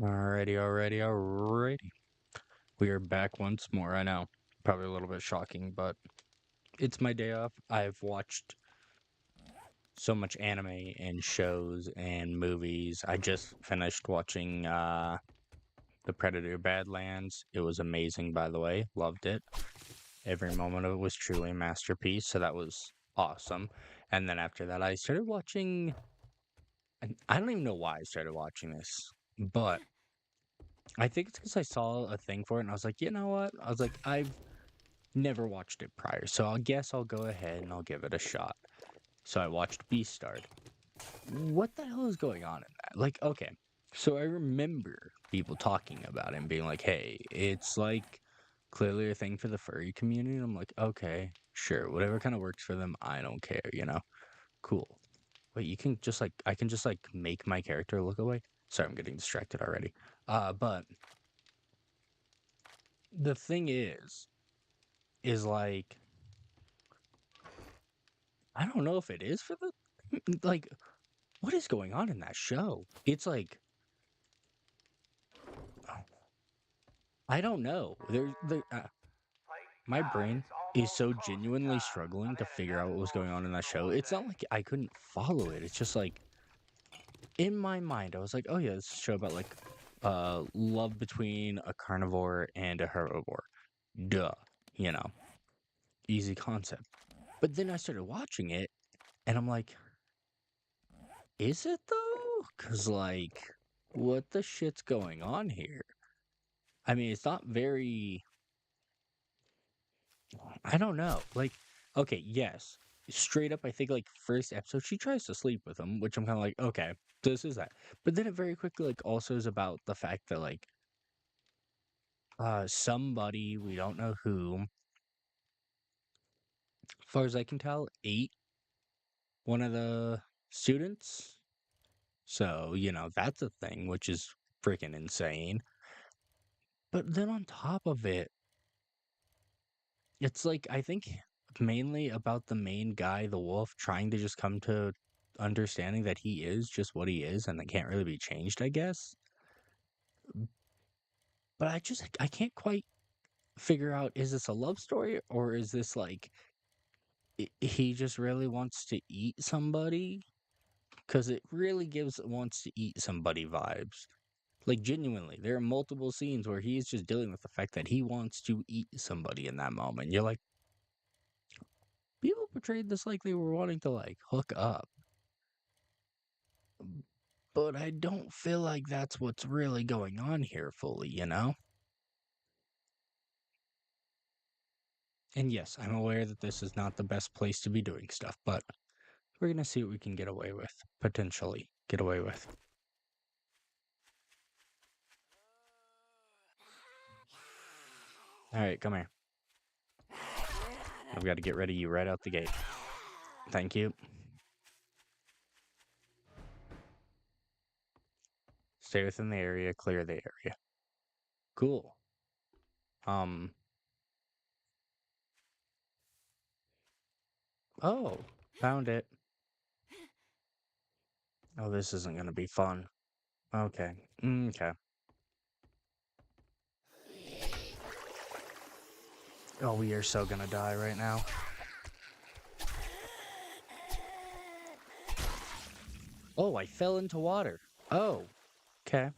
Alrighty. We are back once more. I know, probably a little bit shocking, but it's my day off. I've watched so much anime and shows and movies. I just finished watching The Predator Badlands. It was amazing, by the way. Loved it. Every moment of it was truly a masterpiece, so that was awesome. And then after that, I started watching. And I don't even know why I started watching this, but I think it's because I saw a thing for it, and I was like, you know what? I was like, I've never watched it prior, so I guess I'll go ahead and I'll give it a shot. So I watched Beastars. What the hell is going on in that? Like, okay, so I remember people talking about it and being like, hey, it's like clearly a thing for the furry community. And I'm like, okay, sure, whatever kind of works for them, I don't care. Cool. Wait, you can just like, I can just like make my character look away. Sorry, I'm getting distracted already. But the thing is like, I don't know if it is for the like what is going on in that show? It's like I don't know. My brain is so genuinely struggling to figure out what was going on in that show. It's not like I couldn't follow it. It's just like in my mind, I was like, oh yeah, this is a show about like love between a carnivore and a herbivore. Duh, you know, easy concept. But then I started watching it, and I'm like, is it though? Cause like, what the shit's going on here? I mean, it's not very. I don't know. Like, okay, yes, straight up, I think like first episode, she tries to sleep with him, which I'm kind of like, okay, this is that. But then it very quickly like also is about the fact that like, somebody we don't know who, as far as I can tell, ate one of the students. So that's a thing, which is freaking insane. But then on top of it, it's like I think mainly about the main guy, the wolf, trying to just come to understanding that he is just what he is and it can't really be changed, I guess. But I can't quite figure out, is this a love story or is this like he just really wants to eat somebody? Because it really gives wants to eat somebody vibes. Like genuinely, there are multiple scenes where he's just dealing with the fact that he wants to eat somebody in that moment. You're like, people portrayed this like they were wanting to like hook up. But I don't feel like that's what's really going on here fully? And yes, I'm aware that this is not the best place to be doing stuff, but we're gonna see what we can get away with. Potentially get away with. Alright, come here. I've got to get rid of you right out the gate. Thank you. Stay within the area, clear the area. Cool. Um. Oh, found it. Oh, this isn't gonna be fun. Okay. Okay. Oh, we are so gonna die right now. Oh, I fell into water. Oh, okay.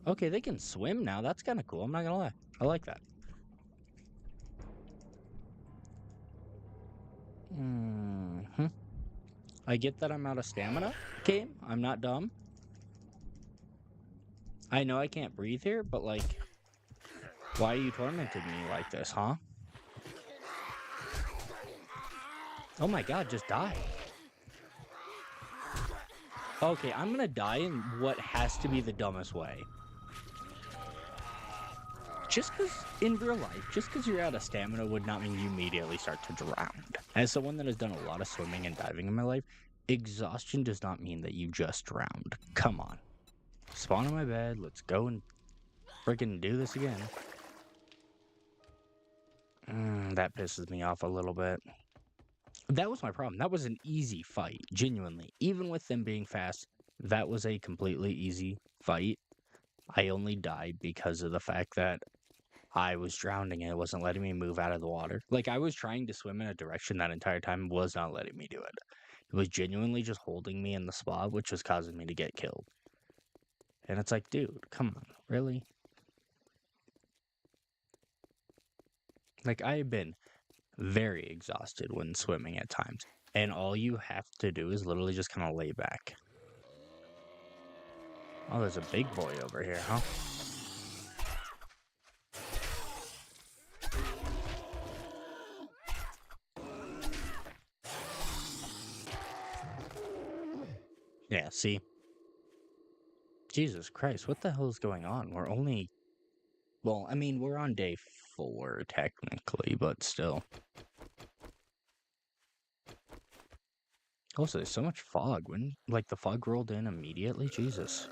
Okay, they can swim now. That's kind of cool. I'm not gonna lie. I like that. Hmm. I get that I'm out of stamina. Game. I'm not dumb. I know I can't breathe here, but like, why are you tormenting me like this, huh? Oh my god, just die. Okay, I'm gonna die in what has to be the dumbest way. Just because, in real life, just because you're out of stamina would not mean you immediately start to drown. As someone that has done a lot of swimming and diving in my life, exhaustion does not mean that you just drowned. Come on. Spawn on my bed, let's go and freaking do this again. That pisses me off a little bit. That was my problem. That was an easy fight, genuinely. Even with them being fast, That was a completely easy fight. I only died because of the fact that I was drowning and it wasn't letting me move out of the water. Like, I was trying to swim in a direction that entire time, was not letting me do it. It was genuinely just holding me in the spot, which was causing me to get killed. And it's like, dude, come on, really? Like, I have been very exhausted when swimming at times. And all you have to do is literally just kind of lay back. Oh, there's a big boy over here, huh? Yeah, see? Jesus Christ, what the hell is going on? We're only... Well, I mean, we're on day 4, technically, but still. Also, there's so much fog. When, like, the fog rolled in immediately? Jesus.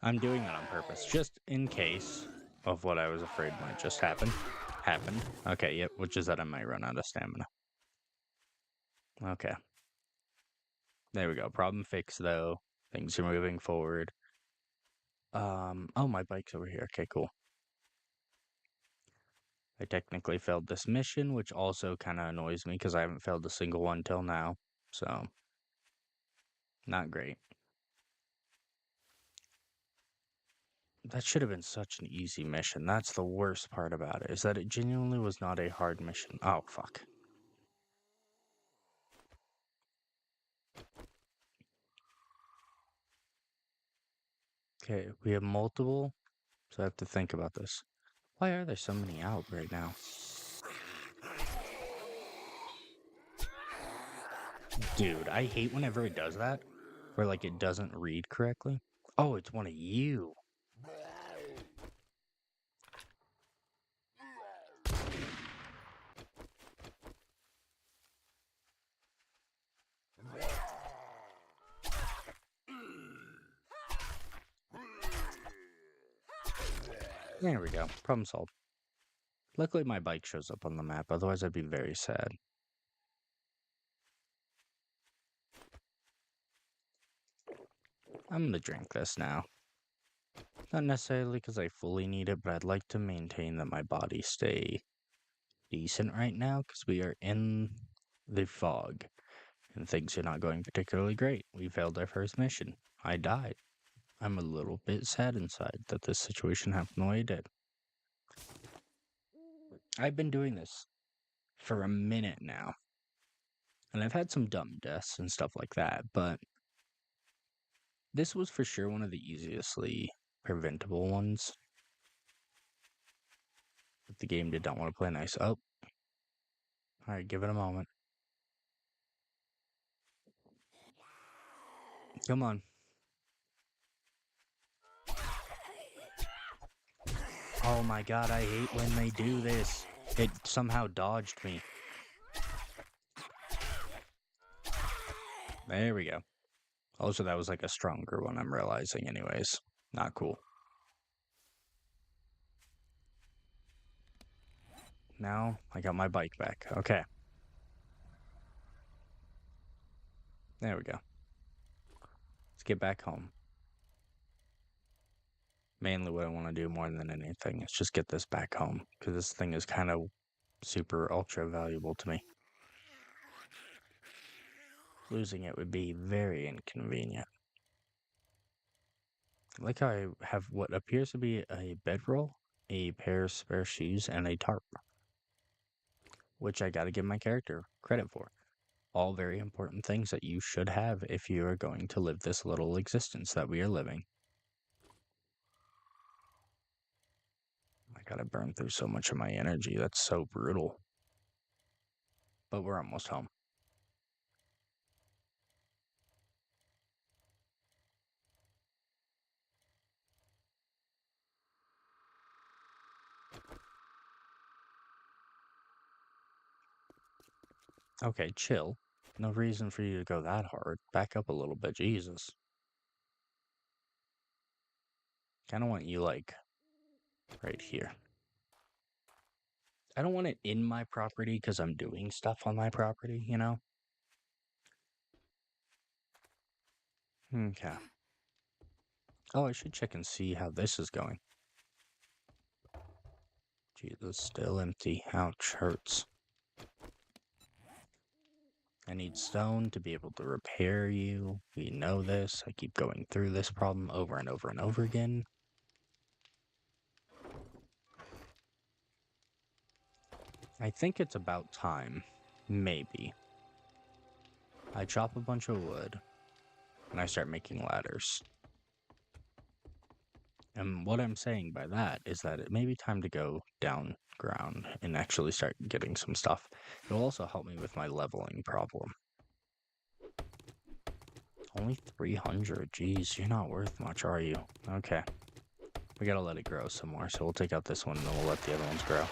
I'm doing that on purpose, just in case of what I was afraid might just happen. Happened. Okay, yep, which is that I might run out of stamina. Okay. There we go. Problem fixed, though. Things are moving forward. Oh, my bike's over here. Okay, cool. I technically failed this mission, which also kind of annoys me because I haven't failed a single one till now. So, not great. That should have been such an easy mission. That's the worst part about it, is that it genuinely was not a hard mission. Oh, fuck. Okay, we have multiple, so I have to think about this. Why are there so many out right now? Dude, I hate whenever it does that, where, like, it doesn't read correctly. Oh, it's one of you. There we go. Problem solved. Luckily, my bike shows up on the map, otherwise I'd be very sad. I'm gonna drink this now. Not necessarily because I fully need it, but I'd like to maintain that my body stay decent right now, because we are in the fog, and things are not going particularly great. We failed our first mission. I died. I'm a little bit sad inside that this situation happened the way it did. I've been doing this for a minute now, and I've had some dumb deaths and stuff like that, but this was for sure one of the easiestly preventable ones. But the game did not want to play nice. Oh, alright, give it a moment. Come on. Oh my god, I hate when they do this. It somehow dodged me. There we go. Also, that was like a stronger one, I'm realizing anyways. Not cool. Now, I got my bike back. Okay. There we go. Let's get back home. Mainly what I want to do more than anything is just get this back home, because this thing is kind of super ultra valuable to me. Losing it would be very inconvenient. I like how I have what appears to be a bedroll, a pair of spare shoes, and a tarp, which I gotta give my character credit for. All very important things that you should have if you are going to live this little existence that we are living. I gotta burn through so much of my energy. That's so brutal. But we're almost home. Okay, chill. No reason for you to go that hard. Back up a little bit, Jesus. kind of want you, like, right here. I don't want it in my property because I'm doing stuff on my property, you know? Okay. Oh, I should check and see how this is going. Jesus, still empty. Ouch, hurts. I need stone to be able to repair you. We know this. I keep going through this problem over and over and over again. I think it's about time. Maybe. I chop a bunch of wood, and I start making ladders. And what I'm saying by that is that it may be time to go down ground and actually start getting some stuff. It'll also help me with my leveling problem. Only 300. Jeez, you're not worth much, are you? Okay. We gotta let it grow some more, so we'll take out this one and then we'll let the other ones grow.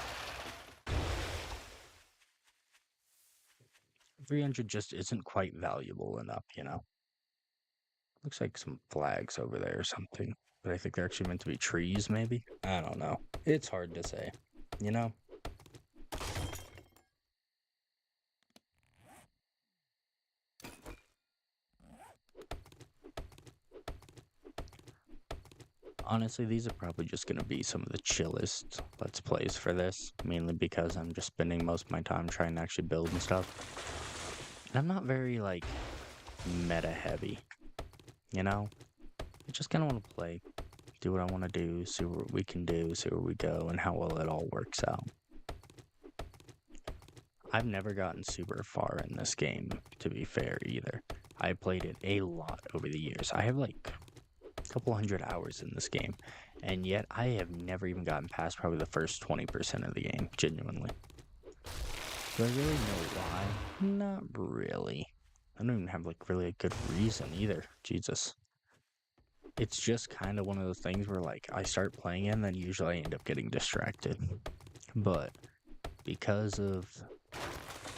300 just isn't quite valuable enough, you know? Looks like some flags over there or something. But I think they're actually meant to be trees, maybe? I don't know. It's hard to say, you know? Honestly, these are probably just going to be some of the chillest Let's Plays for this, mainly because I'm just spending most of my time trying to actually build and stuff. And I'm not very, like, meta-heavy, you know? I just kind of want to play, do what I want to do, see what we can do, see where we go, and how well it all works out. I've never gotten super far in this game, to be fair, either. I played it a lot over the years. I have, like, couple hundred hours in this game, and yet I have never even gotten past probably the first 20% of the game, genuinely. Do I really know why? Not really. I don't even have, like, really a good reason either. Jesus. It's just kind of one of those things where, like, I start playing it and then usually I end up getting distracted. But because of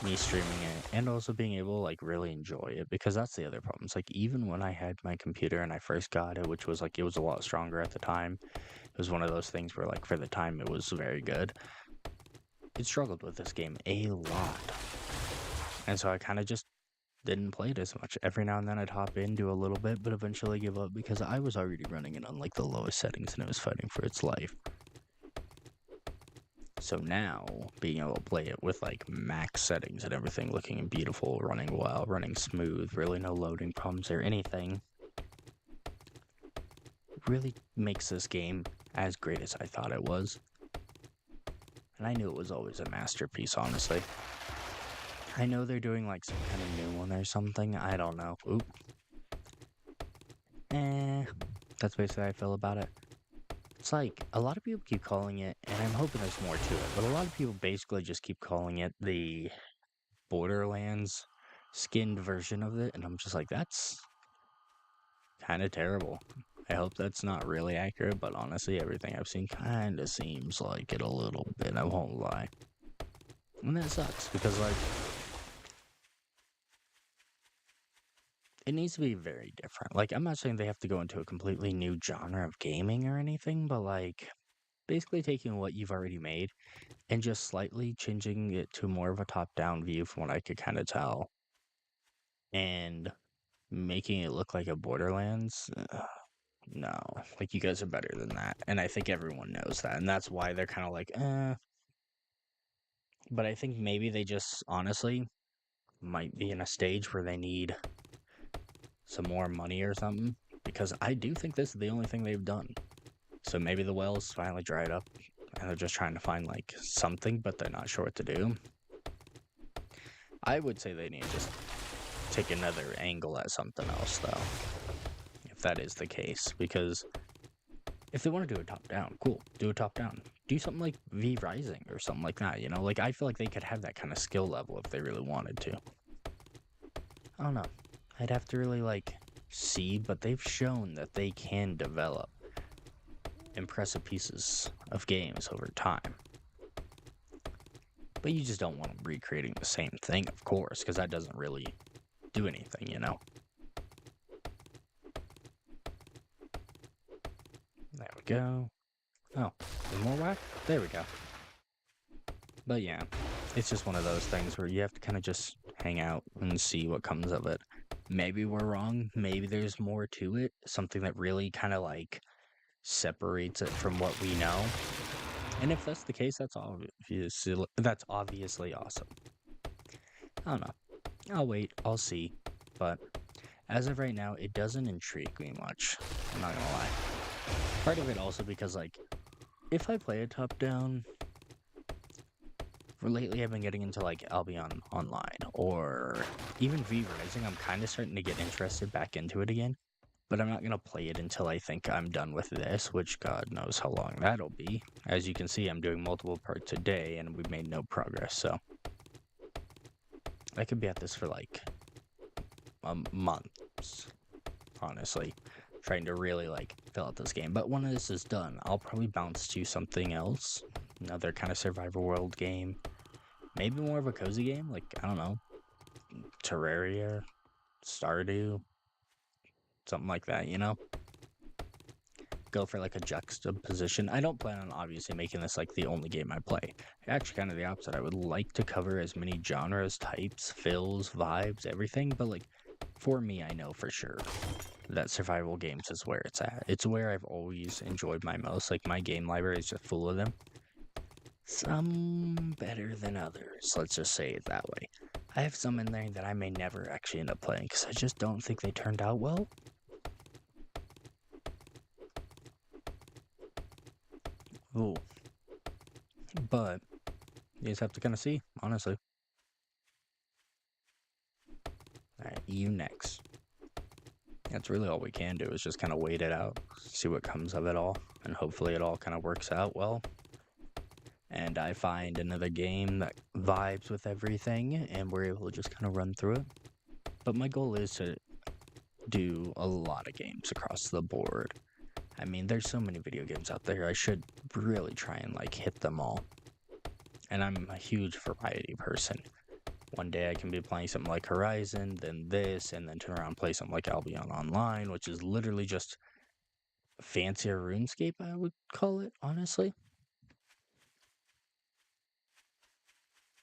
me streaming it and also being able to, like, really enjoy it, because that's the other problem. It's like, even when I had my computer and I first got it, which was like, it was a lot stronger at the time, it was one of those things where, like, for the time it was very good, it struggled with this game a lot. And so I kind of just didn't play it as much. Every now and then I'd hop in, do a little bit, but eventually give up because I was already running it on, like, the lowest settings and it was fighting for its life. So now, being able to play it with, like, max settings and everything looking beautiful, running well, running smooth, really no loading problems or anything, really makes this game as great as I thought it was. And I knew it was always a masterpiece, honestly. I know they're doing, like, some kind of new one or something. I don't know. Oop. That's basically how I feel about it. It's like, a lot of people keep calling it, and I'm hoping there's more to it, but a lot of people basically just keep calling it the Borderlands skinned version of it, and I'm just like, that's kind of terrible. I hope that's not really accurate, but honestly, everything I've seen kind of seems like it a little bit, I won't lie. And that sucks, because, like, it needs to be very different. Like, I'm not saying they have to go into a completely new genre of gaming or anything, but, like, basically taking what you've already made and just slightly changing it to more of a top-down view from what I could kind of tell, and making it look like a Borderlands. No, like, you guys are better than that, and I think everyone knows that, and that's why they're kind of like, but I think maybe they just honestly might be in a stage where they need some more money or something, because I do think this is the only thing they've done. So maybe the well's finally dried up, and they're just trying to find, like, something, but they're not sure what to do. I would say they need to just take another angle at something else, though, if that is the case, because if they want to do a top-down, cool, do a top-down. Do something like V Rising or something like that, you know? Like, I feel like they could have that kind of skill level if they really wanted to. I don't know. I'd have to really, like, see, but they've shown that they can develop impressive pieces of games over time. But you just don't want them recreating the same thing, of course, because that doesn't really do anything, you know? There we go. Oh, there's more whack? There we go. But yeah, it's just one of those things where you have to kind of just hang out and see what comes of it. Maybe we're wrong. Maybe there's more to it. Something that really kind of like separates it from what we know. And if that's the case, that's obviously awesome. I don't know. I'll wait. I'll see. But as of right now, it doesn't intrigue me much. I'm not gonna lie. Part of it also because like if I play a top down, lately I've been getting into like Albion Online or even V Rising. I'm kind of starting to get interested back into it again. But I'm not going to play it until I think I'm done with this, which God knows how long that'll be. As you can see, I'm doing multiple parts a day, and we've made no progress, so I could be at this for like months, honestly, trying to really like fill out this game. But when this is done, I'll probably bounce to something else, another kind of survival world game, maybe more of a cozy game, like, I don't know, Terraria, Stardew, something like that, you know? Go for like a juxtaposition. I don't plan on obviously making this like the only game I play. Actually, kind of the opposite. I would like to cover as many genres, types, fills, vibes, everything. But like for me, I know for sure that survival games is where it's at. It's where I've always enjoyed my most. Like my game library is just full of them. Some better than others. Let's just say it that way. I have some in there that I may never actually end up playing because I just don't think they turned out well. Ooh. But you just have to kind of see, honestly. Alright, you next. That's really all we can do is just kind of wait it out, see what comes of it all, and hopefully it all kind of works out well. And I find another game that vibes with everything, and we're able to just kind of run through it. But my goal is to do a lot of games across the board. I mean, there's so many video games out there, I should really try and like hit them all. And I'm a huge variety person. One day I can be playing something like Horizon, then this, and then turn around and play something like Albion Online, which is literally just fancier RuneScape, I would call it, honestly.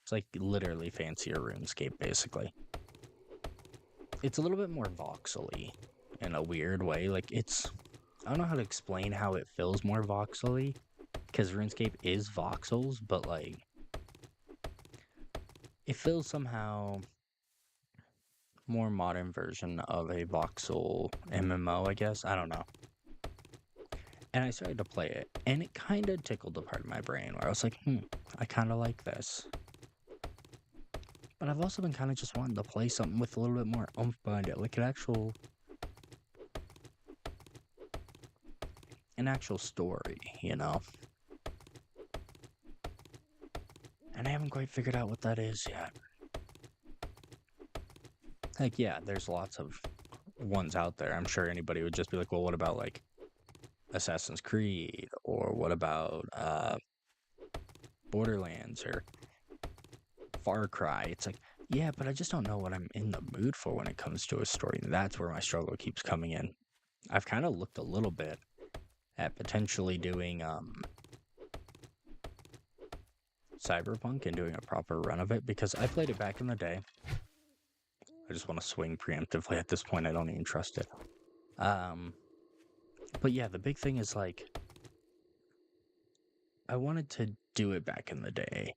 It's like literally fancier RuneScape, basically. It's a little bit more voxely in a weird way. Like, I don't know how to explain how it feels more voxely, because RuneScape is voxels, but like, it feels somehow more modern version of a voxel MMO, I guess. I don't know. And I started to play it, and it kind of tickled a part of my brain where I was like, I kind of like this. But I've also been kind of just wanting to play something with a little bit more oomph behind it, like an actual story, you know? And I haven't quite figured out what that is yet. Like, yeah, there's lots of ones out there. I'm sure anybody would just be like, well, what about, like, Assassin's Creed? Or what about, Borderlands? Or Far Cry? It's like, yeah, but I just don't know what I'm in the mood for when it comes to a story. And that's where my struggle keeps coming in. I've kind of looked a little bit at potentially doing, Cyberpunk and doing a proper run of it, because I played it back in the day. I just want to swing preemptively at this point. I don't even trust it. But yeah, the big thing is like, I wanted to do it back in the day.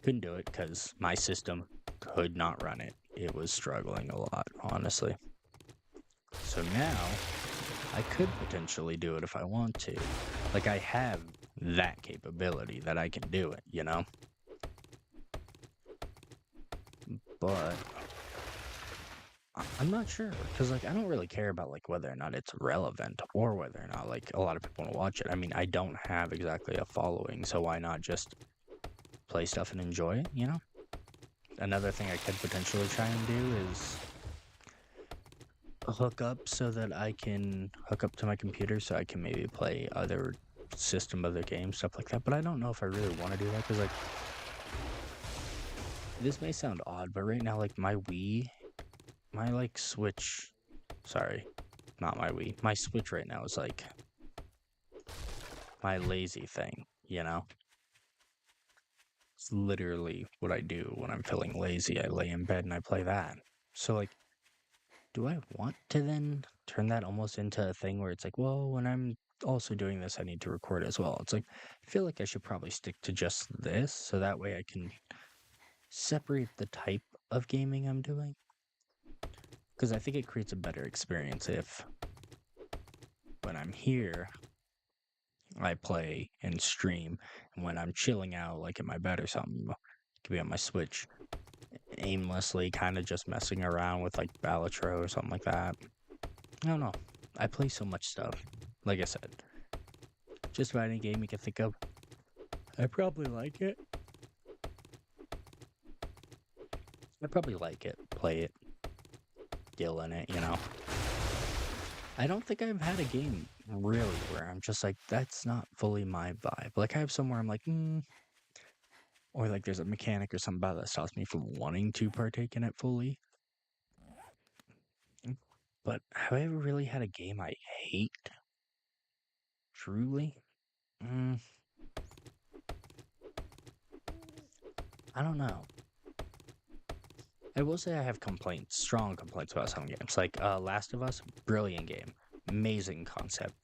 Couldn't do it because my system could not run it. It was struggling a lot, honestly. So now, I could potentially do it if I want to. Like, I have that capability that I can do it, you know? But I'm not sure, because like I don't really care about like whether or not it's relevant or whether or not like a lot of people want to watch it. I mean, I don't have exactly a following, so why not just play stuff and enjoy it, you know? Another thing I could potentially try and do is hook up so that I can hook up to my computer so I can maybe play other games, stuff like that. But I don't know if I really want to do that, because like, this may sound odd, but right now like my Switch, sorry, not my Wii, my Switch right now is like my lazy thing, you know? It's literally what I do when I'm feeling lazy. I lay in bed and I play that. So, like, do I want to then turn that almost into a thing where it's like, well, when I'm also doing this, I need to record as well? It's like, I feel like I should probably stick to just this so that way I can separate the type of gaming I'm doing. Because I think it creates a better experience if when I'm here, I play and stream, and when I'm chilling out, like in my bed or something, it could be on my Switch, aimlessly kind of just messing around with like Balatro or something like that. I don't know. I play so much stuff. Like I said, just about any game you can think of. I probably like it. I probably like it, play it, deal in it, you know. I don't think I've had a game really where I'm just like, that's not fully my vibe. Like I have somewhere I'm like, or like there's a mechanic or something about that stops me from wanting to partake in it fully. But have I ever really had a game I hate? Truly? Mm, I don't know. I will say I have complaints, strong complaints about some games. Like Last of Us, brilliant game. Amazing concept.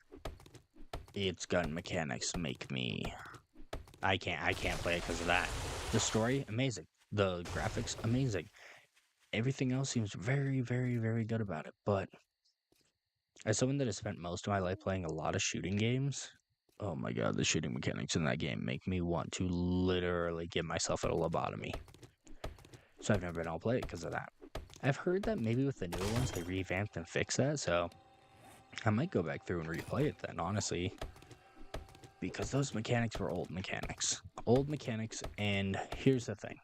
Its gun mechanics make me I can't play it because of that. The story, amazing. The graphics, amazing. Everything else seems very, very, very good about it. But as someone that has spent most of my life playing a lot of shooting games, oh my god, the shooting mechanics in that game make me want to literally give myself a lobotomy. So I've never been able to play it because of that. I've heard that maybe with the newer ones they revamped and fixed that, so I might go back through and replay it then, honestly. Because those mechanics were old mechanics. Old mechanics, and here's the thing.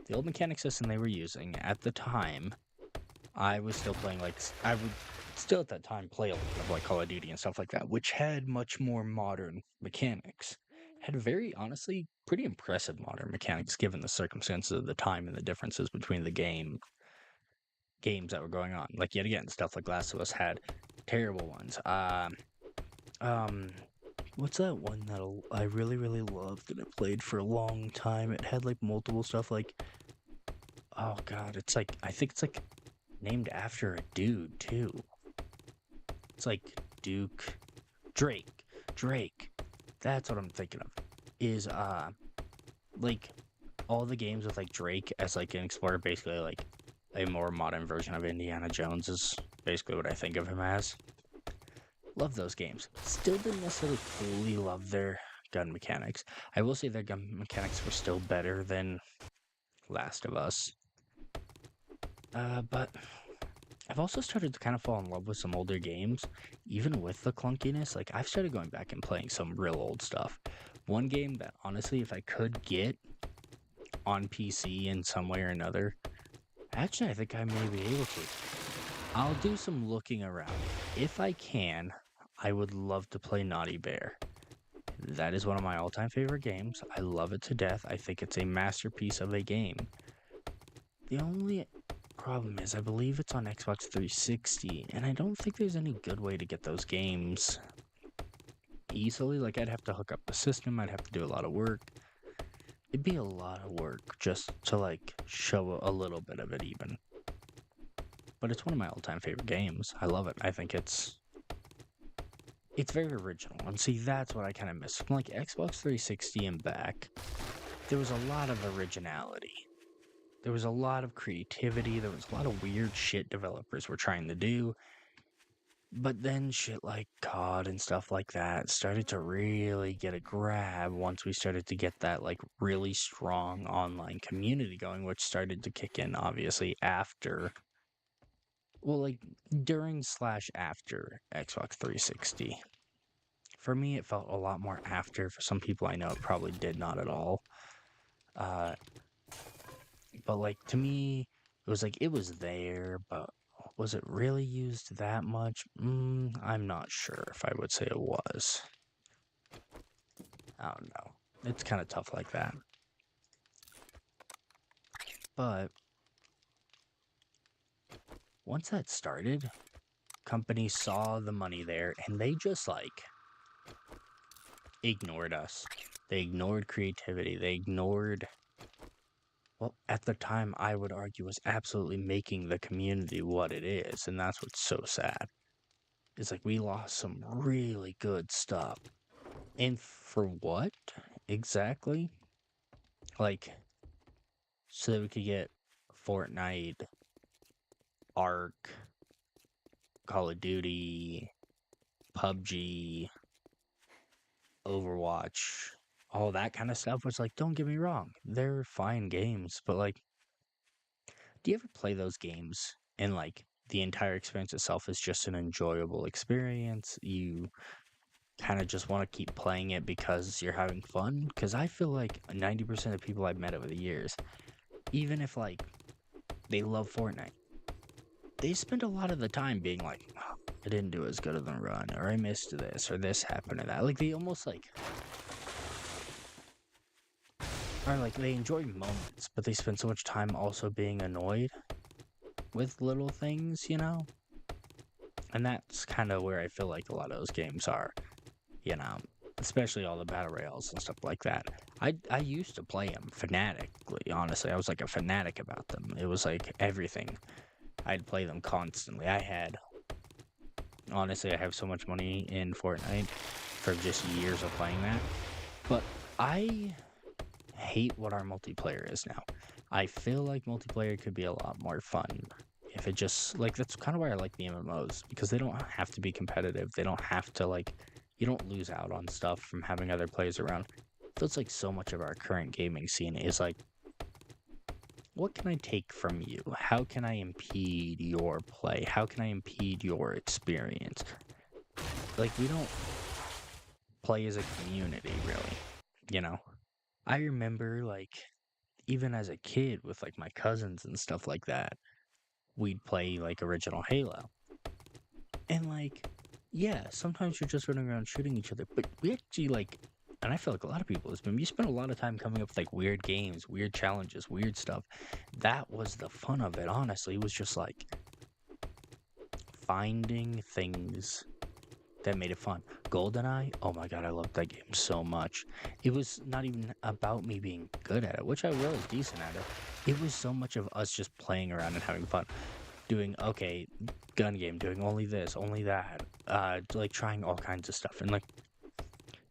The old mechanic system they were using at the time, I was still playing I would still at that time play a lot of like Call of Duty and stuff like that, which had much more modern mechanics. Had very honestly pretty impressive modern mechanics given the circumstances of the time and the differences between the games that were going on. Like yet again, stuff like Last of Us had terrible ones. Um, what's that one that I really really loved and it played for a long time? It had like multiple stuff like oh god, it's like I think it's like named after a dude too. It's like Duke Drake. Drake. That's what I'm thinking of. Is like all the games with like Drake as like an explorer, basically like a more modern version of Indiana Jones is basically what I think of him as. Love those games. Still didn't necessarily fully love their gun mechanics. I will say their gun mechanics were still better than Last of Us. But I've also started to kind of fall in love with some older games, even with the clunkiness. Like I've started going back and playing some real old stuff. One game that honestly, if I could get on PC in some way or another, actually I think I may be able to. I'll do some looking around. If I can, I would love to play Naughty Bear. That is one of my all-time favorite games. I love it to death. I think it's a masterpiece of a game. The only problem is I believe it's on Xbox 360, and I don't think there's any good way to get those games easily. Like I'd have to hook up the system, I'd have to do a lot of work. It'd be a lot of work just to like show a little bit of it even. But it's one of my all-time favorite games. I love it. I think it's very original. And see, that's what I kind of miss. From like Xbox 360 and back, there was a lot of originality. There was a lot of creativity. There was a lot of weird shit developers were trying to do. But then shit like COD and stuff like that started to really get a grab once we started to get that like really strong online community going, which started to kick in obviously after, well, like during/after Xbox 360. For me, it felt a lot more after. For some people I know, it probably did not at all. Uh, but like to me, it was like it was there, but was it really used that much? I'm not sure if I would say it was. I don't know. It's kind of tough like that. But once that started, companies saw the money there and they just like ignored us. They ignored creativity. They ignored, well, at the time, I would argue was absolutely making the community what it is. And that's what's so sad. It's like we lost some really good stuff. And for what exactly? Like, so that we could get Fortnite, Ark, Call of Duty, PUBG, Overwatch, all that kind of stuff. Was like, don't get me wrong, they're fine games, but like, do you ever play those games and like the entire experience itself is just an enjoyable experience? You kind of just want to keep playing it because you're having fun? Because I feel like 90% of people I've met over the years, even if like they love Fortnite, they spend a lot of the time being like, oh, I didn't do as good of a run, or I missed this, or this happened, or that. Like, they almost like, or like they enjoy moments, but they spend so much time also being annoyed with little things, you know? And that's kind of where I feel like a lot of those games are, you know? Especially all the battle royales and stuff like that. I used to play them fanatically, honestly. I was like a fanatic about them. It was like everything. I'd play them constantly. Honestly, I have so much money in Fortnite for just years of playing that. But I hate what our multiplayer is now. I feel like multiplayer could be a lot more fun if it just, like, that's kind of why I like the MMOs, because they don't have to be competitive. They don't have to, like, you don't lose out on stuff from having other players around. It feels like so much of our current gaming scene is like, what can I take from you? How can I impede your play? How can I impede your experience? Like, we don't play as a community, really, you know? I remember, like, even as a kid with, like, my cousins and stuff like that, we'd play, like, original Halo. And, like, yeah, sometimes you're just running around shooting each other, but we actually, like, and I feel like a lot of people, you spend a lot of time coming up with, like, weird games, weird challenges, weird stuff. That was the fun of it, honestly. It was just, like, finding things that made it fun. GoldenEye, oh my god, I loved that game so much. It was not even about me being good at it, which I was decent at it. It was so much of us just playing around and having fun. Doing, okay, gun game, doing only this, only that, like trying all kinds of stuff. And like,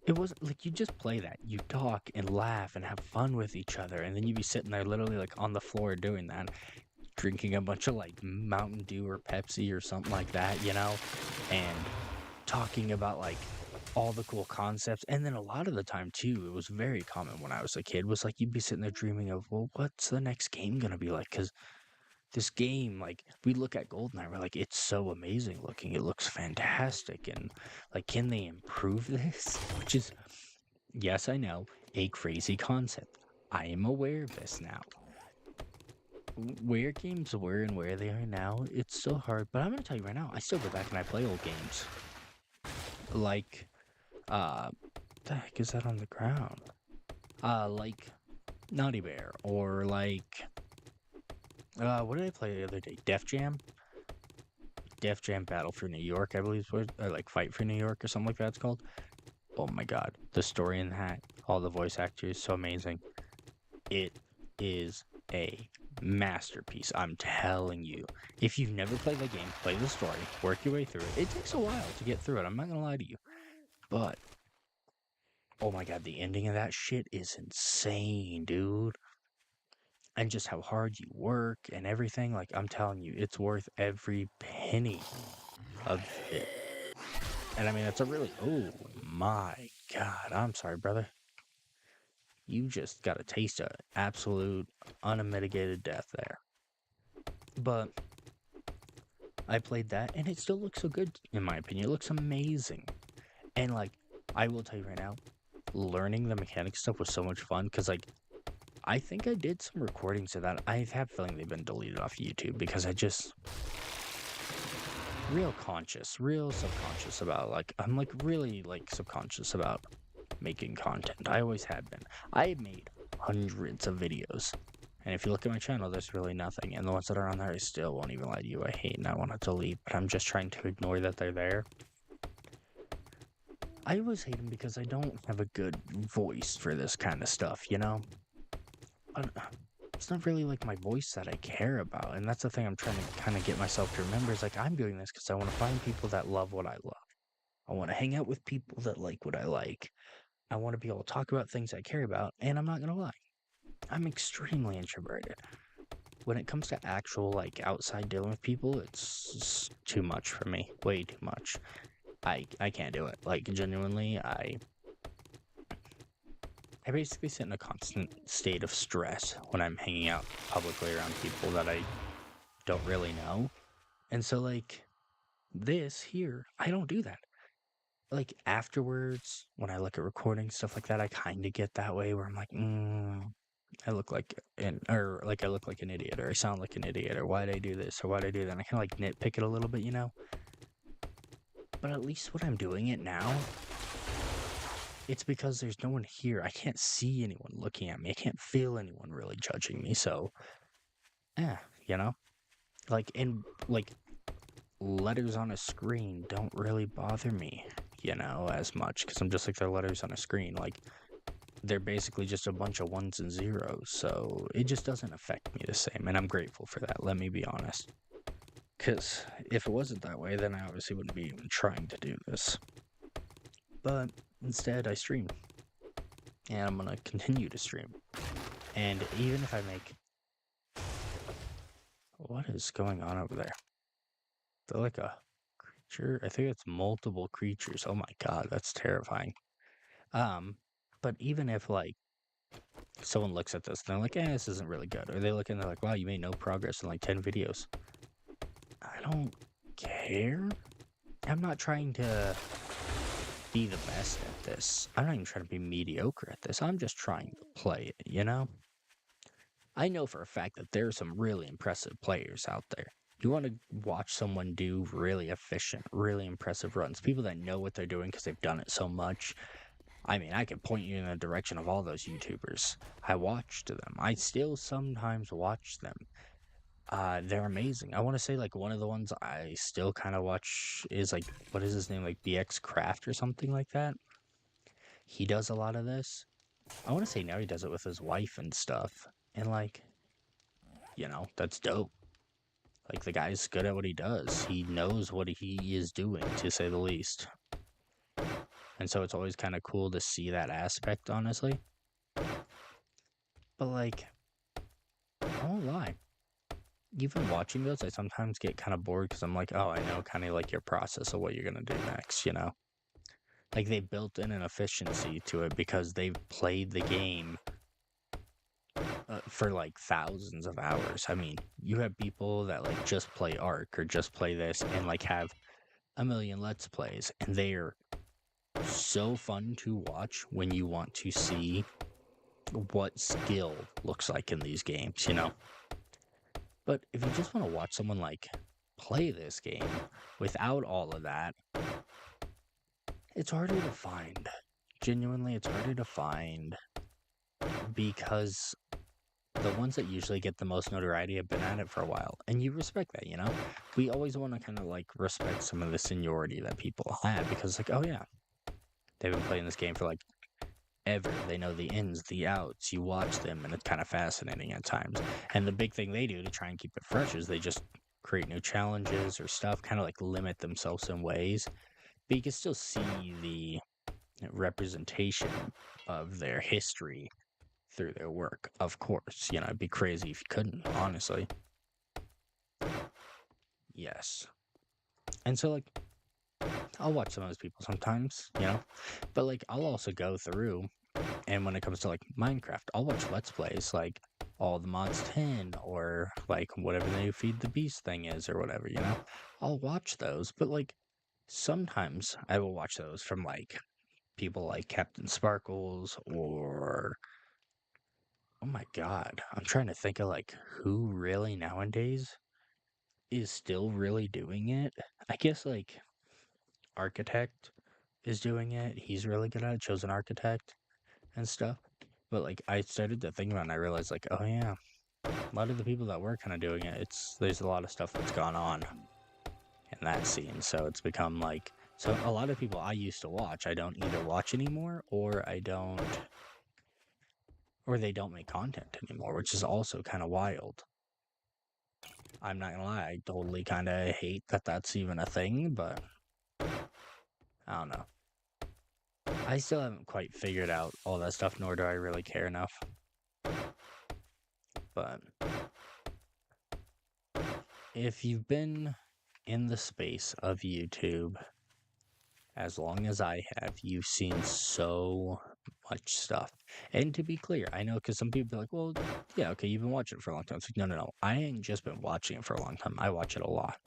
it wasn't like you just play that. You talk and laugh and have fun with each other. And then you'd be sitting there literally like on the floor doing that, drinking a bunch of like Mountain Dew or Pepsi or something like that, you know? And talking about like all the cool concepts. And then a lot of the time too, it was very common when I was a kid, was like you'd be sitting there dreaming of, well, what's the next game gonna be like? Because this game, like, we look at GoldenEye, we're like, it's so amazing looking, it looks fantastic, and like, can they improve this? Which is, yes, I know, a crazy concept. I am aware of this now. Where games were and where they are now, it's still hard, but I'm gonna tell you right now, I still go back and I play old games. Like, the heck is that on the ground? Like Naughty Bear, or like, what did I play the other day? Def Jam? Def Jam Battle for New York, I believe, or like Fight for New York or something like that it's called. Oh my god, the story in that, all the voice actors, so amazing. It is a masterpiece, I'm telling you. If you've never played the game, play the story, work your way through it. It takes a while to get through it, I'm not gonna lie to you. But, oh my god, the ending of that shit is insane, dude. And just how hard you work and everything, like, I'm telling you, it's worth every penny of it. And I mean, it's a really, oh my god, I'm sorry, brother. You just got a taste of absolute, unmitigated death there. But I played that, and it still looks so good, in my opinion. It looks amazing. And, like, I will tell you right now, learning the mechanics stuff was so much fun, because, like, I think I did some recordings of that. I have a feeling they've been deleted off YouTube, because I just... real subconscious about, like, I'm, like, really, like, subconscious about making content. I always have been. I have made hundreds of videos. And if you look at my channel, there's really nothing. And the ones that are on there, I still won't even lie to you. I hate and I want to delete, but I'm just trying to ignore that they're there. I always hate them because I don't have a good voice for this kind of stuff, you know? I don't- It's not really like my voice that I care about, and that's the thing I'm trying to kind of get myself to remember is like I'm doing this because I want to find people that love what I love. I want to hang out with people that like what I like. I want to be able to talk about things I care about, and I'm not gonna lie, I'm extremely introverted. When it comes to actual like outside dealing with people, it's too much for me, way too much. I can't do it. Like genuinely, I basically sit in a constant state of stress when I'm hanging out publicly around people that I don't really know. And so like this here, I don't do that. Like afterwards, when I look at recording stuff like that, I kind of get that way where I'm like, I look like or like I look like an idiot, or I sound like an idiot, or why'd I do this, or why'd I do that? And I kind of like nitpick it a little bit, you know. But at least when I'm doing it now, it's because there's no one here. I can't see anyone looking at me. I can't feel anyone really judging me. So, yeah, you know, like letters on a screen don't really bother me, you know, as much because I'm just like they're letters on a screen. Like they're basically just a bunch of ones and zeros. So it just doesn't affect me the same. And I'm grateful for that. Let me be honest. Because if it wasn't that way, then I obviously wouldn't be even trying to do this. But instead, I stream. And I'm going to continue to stream. And even if I make... What is going on over there? They're like a creature? I think it's multiple creatures. Oh my god, that's terrifying. But even if, like, someone looks at this and they're like, this isn't really good. Or they look and they're like, wow, you made no progress in, like, 10 videos. I don't care. I'm not trying to be the best at this. I'm not even trying to be mediocre at this. I'm just trying to play it, you know? I know for a fact that there are some really impressive players out there. You want to watch someone do really efficient, really impressive runs. People that know what they're doing because they've done it so much. I mean, I can point you in the direction of all those YouTubers. I watched them. I still sometimes watch them. They're amazing. I want to say like one of the ones I still kind of watch is like, what is his name? Like BX Craft or something like that. He does a lot of this. I want to say now he does it with his wife and stuff. And like, you know, that's dope. Like the guy's good at what he does. He knows what he is doing, to say the least. And so it's always kind of cool to see that aspect, honestly. But like, I won't lie. Even watching those, I sometimes get kind of bored because I'm like, oh, I know kind of like your process of what you're going to do next, you know? Like they built in an efficiency to it because they've played the game for like thousands of hours. I mean, you have people that like just play Ark or just play this and like have a million Let's Plays, and they are so fun to watch when you want to see what skill looks like in these games, you know? But if you just want to watch someone like play this game without all of that, it's harder to find. Genuinely, it's harder to find because the ones that usually get the most notoriety have been at it for a while. And you respect that, you know? We always want to kind of like respect some of the seniority that people have because, like, oh yeah, they've been playing this game for like ever. They know the ins, the outs. You watch them, and it's kind of fascinating at times. And the big thing they do to try and keep it fresh is they just create new challenges or stuff, kind of like limit themselves in ways. But you can still see the representation of their history through their work. Of course, you know, it'd be crazy if you couldn't, honestly. Yes. And so, like, I'll watch some of those people sometimes, you know? But, like, I'll also go through, and when it comes to, like, Minecraft, I'll watch Let's Plays, like, all the mods 10, or, like, whatever the new Feed the Beast thing is, or whatever, you know? I'll watch those, but, like, sometimes I will watch those from, like, people like Captain Sparkles, or... Oh my god, I'm trying to think of, like, who really nowadays is still really doing it. I guess, like, Architect is doing it. He's really good at it, Chosen Architect and stuff. But like I started to think about it and I realized like, oh yeah, a lot of the people that were kind of doing it, there's a lot of stuff that's gone on in that scene. So it's become like So a lot of people I used to watch, I don't either watch anymore, or they don't make content anymore, which is also kind of wild. I'm not gonna lie, I totally kind of hate that that's even a thing, but I don't know. I still haven't quite figured out all that stuff, nor do I really care enough. But if you've been in the space of YouTube as long as I have, you've seen so much stuff. And to be clear, I know because some people are like, well, yeah, okay, you've been watching it for a long time. It's like, no. I ain't just been watching it for a long time. I watch it a lot.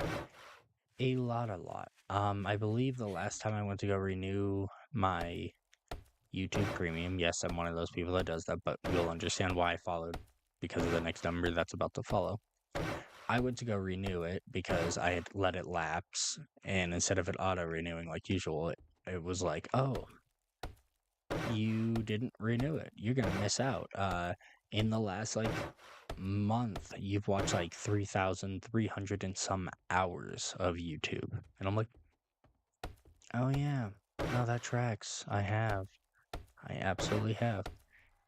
A lot. I believe the last time I went to go renew my YouTube Premium, yes, I'm one of those people that does that, but you'll understand why I followed because of the next number that's about to follow. I went to go renew it because I had let it lapse, and instead of it auto-renewing like usual, it was like, oh, you didn't renew it. You're gonna miss out. In the last, like, month, you've watched, like, 3,300 and some hours of YouTube. And I'm like, oh, yeah. No, that tracks. I have. I absolutely have.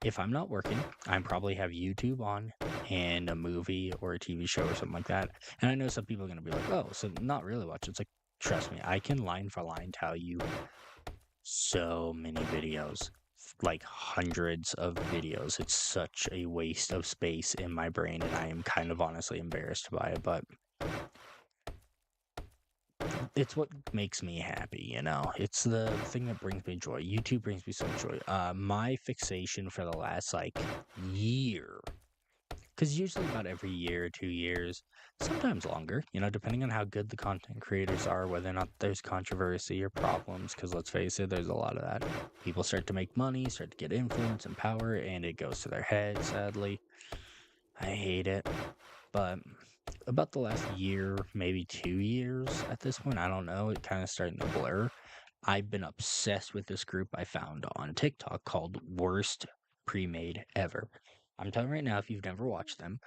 If I'm not working, I probably have YouTube on and a movie or a TV show or something like that. And I know some people are going to be like, oh, so not really watch. It's like, trust me, I can line for line tell you so many videos, like hundreds of videos. It's such a waste of space in my brain, and I am kind of honestly embarrassed by it, but it's what makes me happy, you know? It's the thing that brings me joy. YouTube brings me so much joy. My fixation for the last, like, year, because usually about every year, 2 years, sometimes longer, you know, depending on how good the content creators are, whether or not there's controversy or problems, because let's face it, there's a lot of that. People start to make money, start to get influence and power, and it goes to their head, sadly. I hate it. But about the last year, maybe 2 years at this point, I don't know, it kind of starting to blur. I've been obsessed with this group I found on TikTok called Worst Pre-Made Ever. I'm telling you right now, if you've never watched them,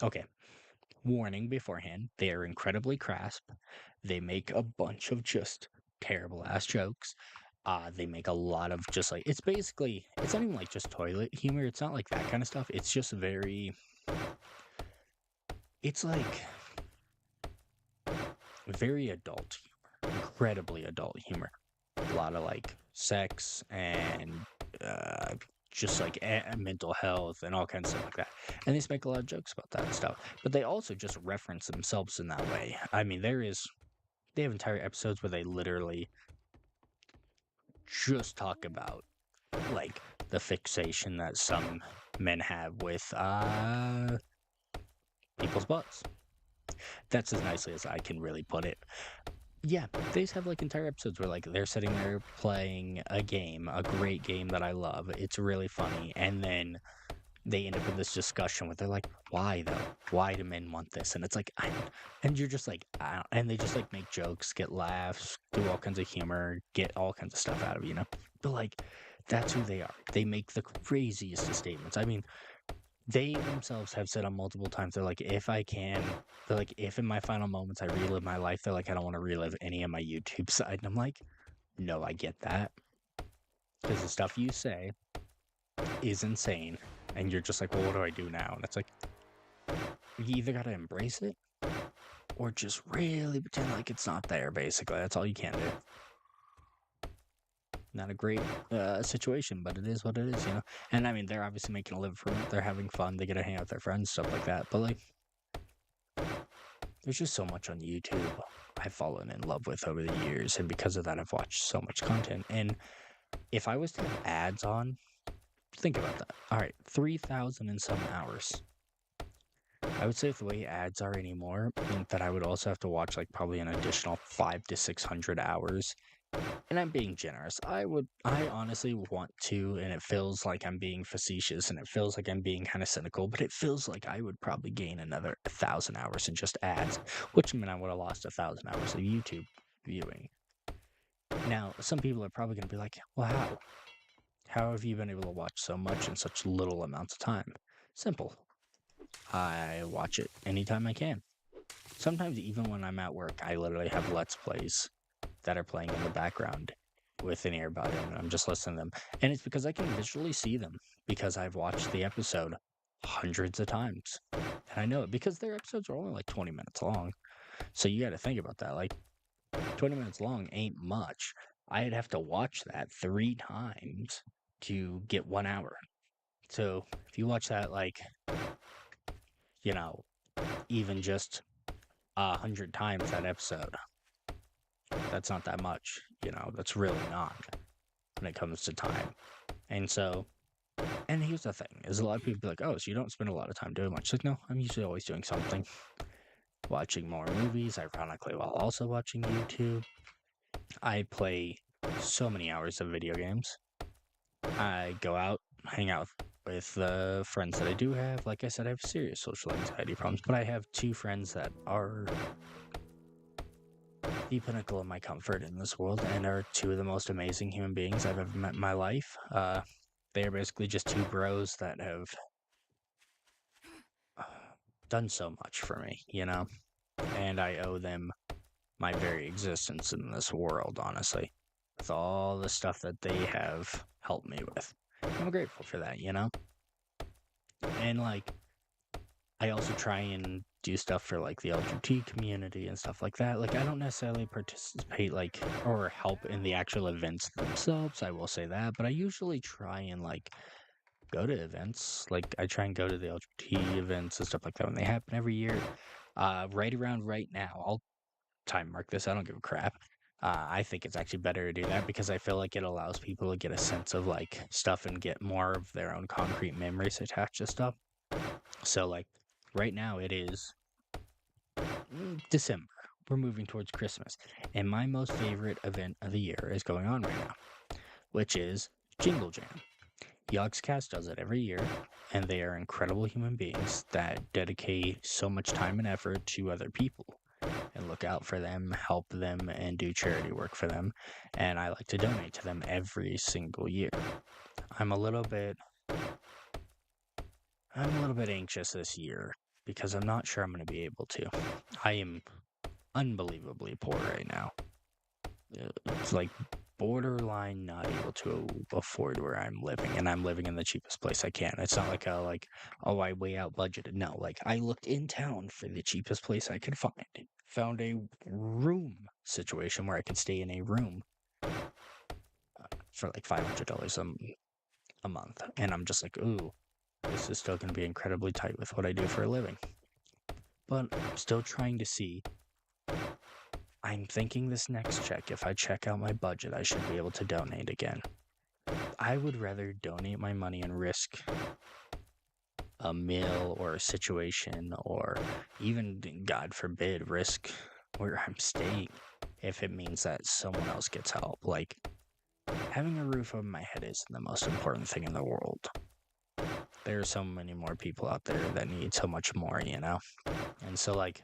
okay, warning beforehand, they are incredibly crass. They make a bunch of just terrible ass jokes. They make a lot of just like, it's basically, it's not even like just toilet humor. It's not like that kind of stuff. It's just it's like very adult humor, incredibly adult humor. A lot of like sex and uh, just like mental health and all kinds of stuff like that. And they make a lot of jokes about that stuff. But they also just reference themselves in that way. I mean, they have entire episodes where they literally just talk about like the fixation that some men have with people's butts. That's as nicely as I can really put it. Yeah, they just have like entire episodes where like they're sitting there playing a game, a great game that I love. It's really funny, and then they end up in this discussion where they're like, "Why though? Why do men want this?" And it's like, and you're just like, and they just like make jokes, get laughs, do all kinds of humor, get all kinds of stuff out of you know. But like, that's who they are. They make the craziest of statements. I mean, they themselves have said on multiple times, they're like, if in my final moments I relive my life, they're like, I don't want to relive any of my YouTube side. And I'm like, no, I get that. Because the stuff you say is insane. And you're just like, well, what do I do now? And it's like, you either got to embrace it or just really pretend like it's not there, basically. That's all you can do. Not a great situation, but it is what it is, you know? And I mean, they're obviously making a living from it. They're having fun. They get to hang out with their friends, stuff like that. But like, there's just so much on YouTube I've fallen in love with over the years. And because of that, I've watched so much content. And if I was to have ads on, think about that. All right, 3,000 and some hours. I would say if the way ads are anymore, that I would also have to watch like probably an additional 500 to 600 hours. And I'm being generous. I honestly want to, and it feels like I'm being facetious, and it feels like I'm being kind of cynical, but it feels like I would probably gain another 1,000 hours in just ads, which meant I would have lost 1,000 hours of YouTube viewing. Now, some people are probably going to be like, well, how? How have you been able to watch so much in such little amounts of time? Simple. I watch it anytime I can. Sometimes even when I'm at work, I literally have Let's Plays that are playing in the background with an earbud in, and I'm just listening to them. And it's because I can visually see them because I've watched the episode hundreds of times. And I know it because their episodes are only like 20 minutes long. So you got to think about that. Like 20 minutes long ain't much. I'd have to watch that 3 times to get 1 hour. So if you watch that, like, you know, even just 100 times that episode, that's not that much, that's really not when it comes to time. And so, and here's the thing, is a lot of people be like, oh, so you don't spend a lot of time doing much. Like, no, I'm usually always doing something. Watching more movies, ironically, while also watching YouTube. I play so many hours of video games. I go out, hang out with the friends that I do have. Like I said, I have serious social anxiety problems, but I have 2 friends that are the pinnacle of my comfort in this world and are 2 of the most amazing human beings I've ever met in my life. They are basically just 2 bros that have done so much for me, and I owe them my very existence in this world, honestly, with all the stuff that they have helped me with. I'm grateful for that, And, like, I also try and do stuff for, like, the LGBT community and stuff like that. Like, I don't necessarily participate, like, or help in the actual events themselves, I will say that, but I usually try and, like, go to events. Like, I try and go to the LGBT events and stuff like that when they happen every year. Right around right now, I'll time mark this, I don't give a crap. I think it's actually better to do that because I feel like it allows people to get a sense of, like, stuff and get more of their own concrete memories attached to stuff. So, like, right now it is December. We're moving towards Christmas. And my most favorite event of the year is going on right now, which is Jingle Jam. Yogscast does it every year, and they are incredible human beings that dedicate so much time and effort to other people and look out for them, help them, and do charity work for them. And I like to donate to them every single year. I'm a little bit anxious this year because I'm not sure I'm going to be able to. I am unbelievably poor right now. It's like borderline not able to afford where I'm living, and I'm living in the cheapest place I can. It's not like I way out budgeted. No, like, I looked in town for the cheapest place I could find. Found a room situation where I could stay in a room for like $500 a month, and I'm just like, ooh, this is still going to be incredibly tight with what I do for a living. But I'm still trying to see. I'm thinking this next check, if I check out my budget, I should be able to donate again. I would rather donate my money and risk a meal or a situation, or even, God forbid, risk where I'm staying if it means that someone else gets help. Like, having a roof over my head isn't the most important thing in the world. There are so many more people out there that need so much more, And so, like,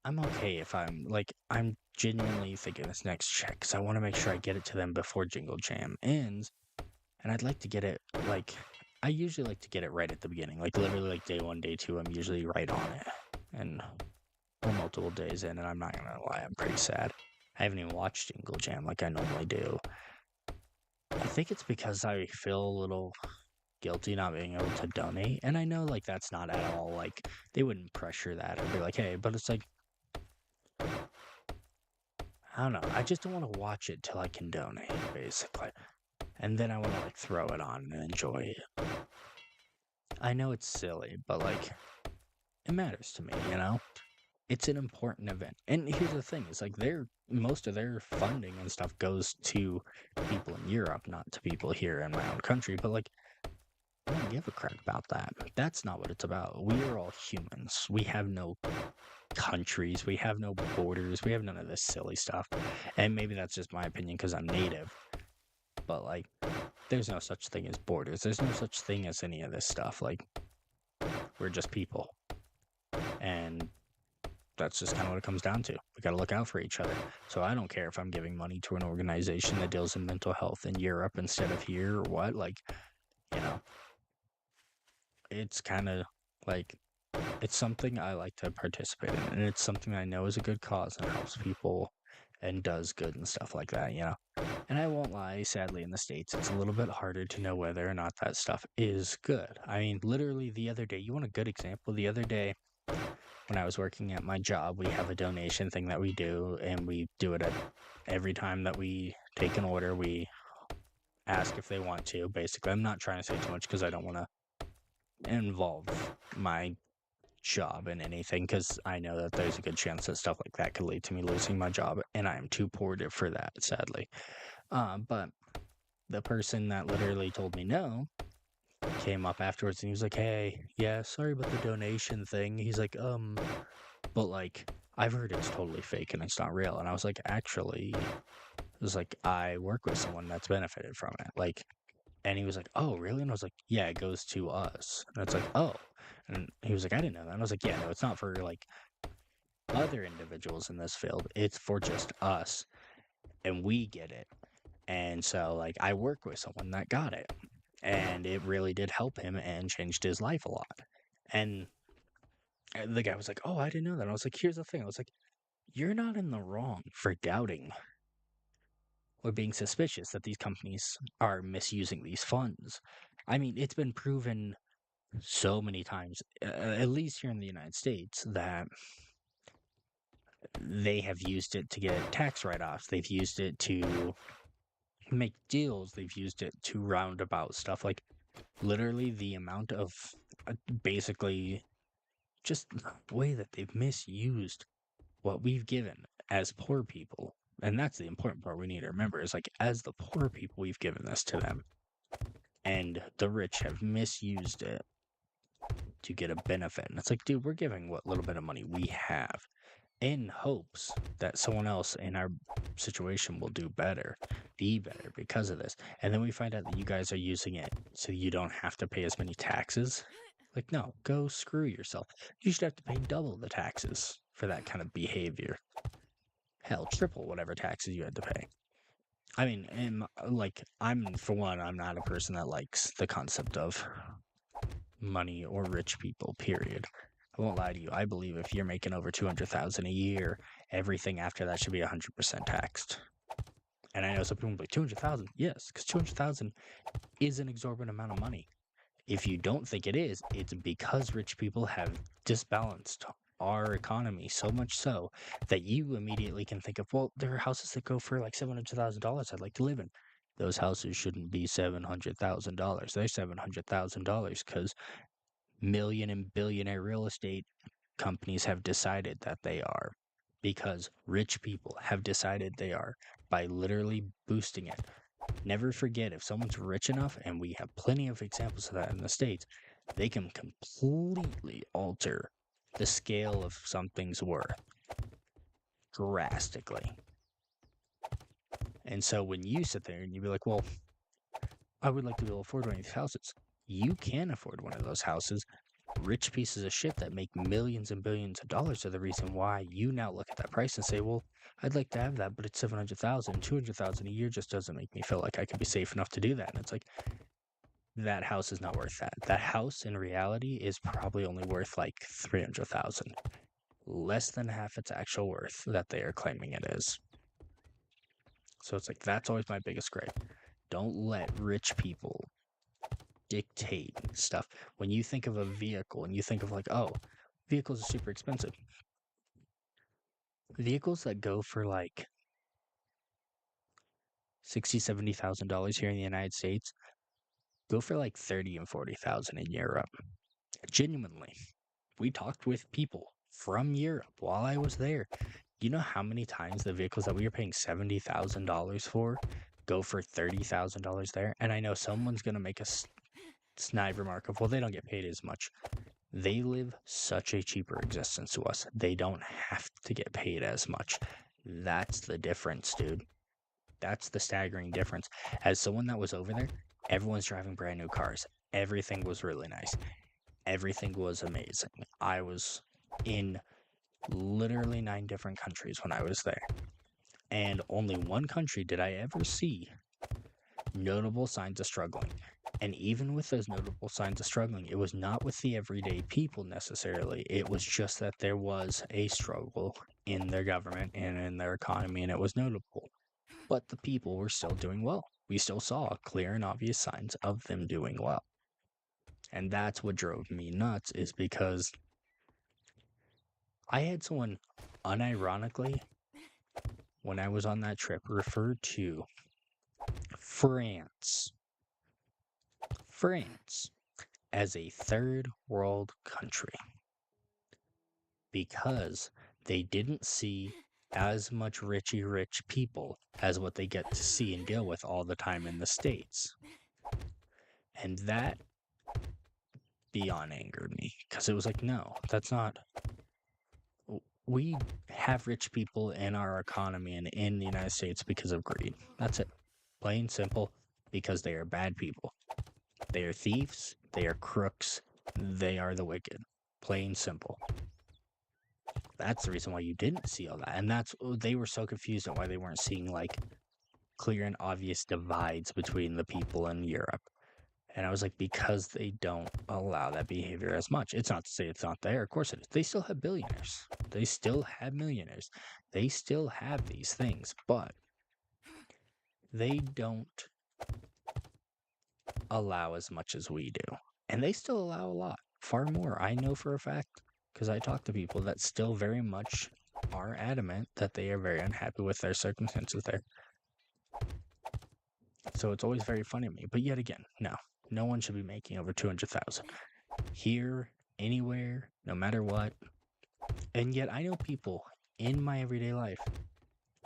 I'm okay if I'm genuinely thinking this next check because I want to make sure I get it to them before Jingle Jam ends. And I'd like to get it, like, I usually like to get it right at the beginning. Like, literally, like, day 1, day 2, I'm usually right on it. And we're multiple days in, and I'm not going to lie, I'm pretty sad. I haven't even watched Jingle Jam like I normally do. I think it's because I feel a little guilty not being able to donate. And I know, like, that's not at all, like, they wouldn't pressure that or be like, hey, but it's like, I don't know. I just don't want to watch it till I can donate, basically. And then I want to, like, throw it on and enjoy it. I know it's silly, but, like, it matters to me, It's an important event. And here's the thing, is like most of their funding and stuff goes to people in Europe, not to people here in my own country. But, like, I don't give a crap about that. That's not what it's about. We are all humans. We have no countries. We have no borders. We have none of this silly stuff. And maybe that's just my opinion because I'm native. But, like, there's no such thing as borders. There's no such thing as any of this stuff. Like, we're just people. And that's just kind of what it comes down to. We got to look out for each other. So I don't care if I'm giving money to an organization that deals in mental health in Europe instead of here or what. Like, it's kind of like it's something I like to participate in, and it's something I know is a good cause and helps people and does good and stuff like that, you know? And I won't lie, sadly, in the States, it's a little bit harder to know whether or not that stuff is good. I mean, literally the other day, you want a good example? The other day, when I was working at my job, we have a donation thing that we do, and we do it at every time that we take an order, we ask if they want to. Basically, I'm not trying to say too much because I don't want to involve my job in anything because I know that there's a good chance that stuff like that could lead to me losing my job, and I am too poor for that, sadly. But the person that literally told me no came up afterwards and he was like, "Hey, yeah, sorry about the donation thing." He's like, but like, I've heard it's totally fake and it's not real. And I was like, actually, it was like, I work with someone that's benefited from it. Like, and he was like, "Oh, really?" And I was like, "Yeah, it goes to us." And it's like, "Oh." And he was like, "I didn't know that." And I was like, "Yeah, no, it's not for like other individuals in this field. It's for just us, and we get it." And so, like, I work with someone that got it, and it really did help him and changed his life a lot. And the guy was like, "Oh, I didn't know that." And I was like, "Here's the thing." I was like, "You're not in the wrong for doubting or being suspicious that these companies are misusing these funds. I mean, it's been proven so many times, at least here in the United States, that they have used it to get tax write-offs. They've used it to make deals. They've used it to roundabout stuff. Like literally the amount of basically just the way that they've misused what we've given as poor people. And that's the important part we need to remember is like as the poor people, we've given this to them. And the rich have misused it to get a benefit. And it's like, dude, we're giving what little bit of money we have in hopes that someone else in our situation will do better, be better because of this. And then we find out that you guys are using it so you don't have to pay as many taxes. Like, no, go screw yourself. You should have to pay double the taxes for that kind of behavior. Hell, triple whatever taxes you had to pay. I mean, for one, I'm not a person that likes the concept of money or rich people, period. I won't lie to you. I believe if you're making over 200,000 a year, everything after that should be 100% taxed. And I know some people will be like 200,000. Yes, because 200,000 is an exorbitant amount of money. If you don't think it is, it's because rich people have disbalanced our economy so much so that you immediately can think of, well, there are houses that go for like $700,000 I'd like to live in. Those houses shouldn't be $700,000. They're $700,000 because million and billionaire real estate companies have decided that they are because rich people have decided they are by literally boosting it. Never forget if someone's rich enough, and we have plenty of examples of that in the States, they can completely alter the scale of something's worth drastically. And so when you sit there and you be like, well, I would like to be able to afford one of these houses. You can afford one of those houses. Rich pieces of shit that make millions and billions of dollars are the reason why you now look at that price and say, well, I'd like to have that, but it's 700,000, 200,000 a year just doesn't make me feel like I could be safe enough to do that. And it's like, that house is not worth that. That house in reality is probably only worth like 300,000, less than half its actual worth that they are claiming it is. So it's like, that's always my biggest gripe. Don't let rich people dictate stuff. When you think of a vehicle and you think of like, oh, vehicles are super expensive. Vehicles that go for like $60,000-$70,000 here in the United States go for like 30 and 40,000 in Europe. Genuinely, we talked with people from Europe while I was there. You know how many times the vehicles that we were paying $70,000 for go for $30,000 there? And I know someone's gonna make a snide remark of, well, they don't get paid as much. They live such a cheaper existence to us. They don't have to get paid as much. That's the difference, dude. That's the staggering difference. As someone that was over there, everyone's driving brand new cars. Everything was really nice. Everything was amazing. I was in literally 9 different countries when I was there. And only one country did I ever see notable signs of struggling. And even with those notable signs of struggling, it was not with the everyday people necessarily. It was just that there was a struggle in their government and in their economy, and it was notable. But the people were still doing well. We still saw clear and obvious signs of them doing well. And that's what drove me nuts, is because I had someone unironically, when I was on that trip, refer to France as a third world country because they didn't see as much rich people as what they get to see and deal with all the time in the States. And that beyond angered me because it was like, no, that's not. We have rich people in our economy and in the United States because of greed. That's it. Plain simple, because they are bad people. They are thieves. They are crooks. They are the wicked. Plain simple. That's the reason why you didn't see all that. And they were so confused at why they weren't seeing like clear and obvious divides between the people in Europe. And I was like, because they don't allow that behavior as much. It's not to say it's not there. Of course it is. They still have billionaires. They still have millionaires. They still have these things, but they don't allow as much as we do. And they still allow a lot, far more. I know for a fact, because I talk to people that still very much are adamant that they are very unhappy with their circumstances there. So it's always very funny to me. But yet again, no one should be making over 200,000 here, anywhere, no matter what. And yet I know people in my everyday life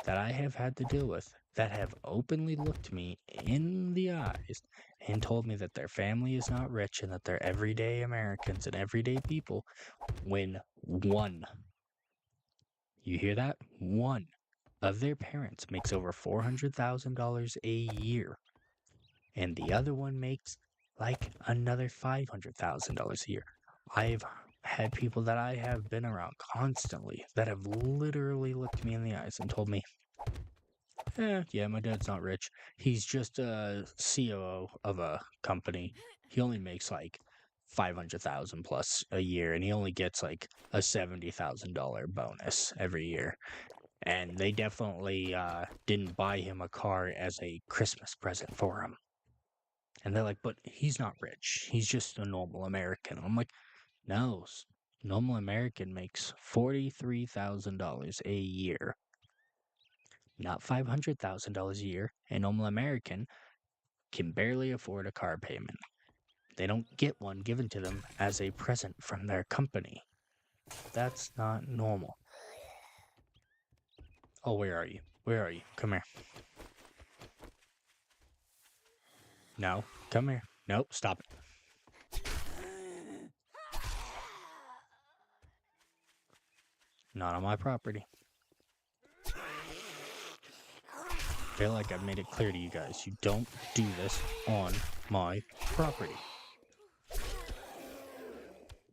that I have had to deal with that have openly looked me in the eyes and told me that their family is not rich and that they're everyday Americans and everyday people, when one, you hear that? One of their parents makes over $400,000 a year, and the other one makes like another $500,000 a year. I've had people that I have been around constantly that have literally looked me in the eyes and told me, yeah, my dad's not rich. He's just a COO of a company. He only makes like 500,000 plus a year, and he only gets like a $70,000 bonus every year. And they definitely didn't buy him a car as a Christmas present for him. And they're like, but he's not rich. He's just a normal American. I'm like, no, normal American makes $43,000 a year. Not $500,000 a year. A normal American can barely afford a car payment. They don't get one given to them as a present from their company. That's not normal. Oh, where are you? Where are you? Come here. No, come here. Nope, stop it. Not on my property. I feel like I've made it clear to you guys. You don't do this on my property.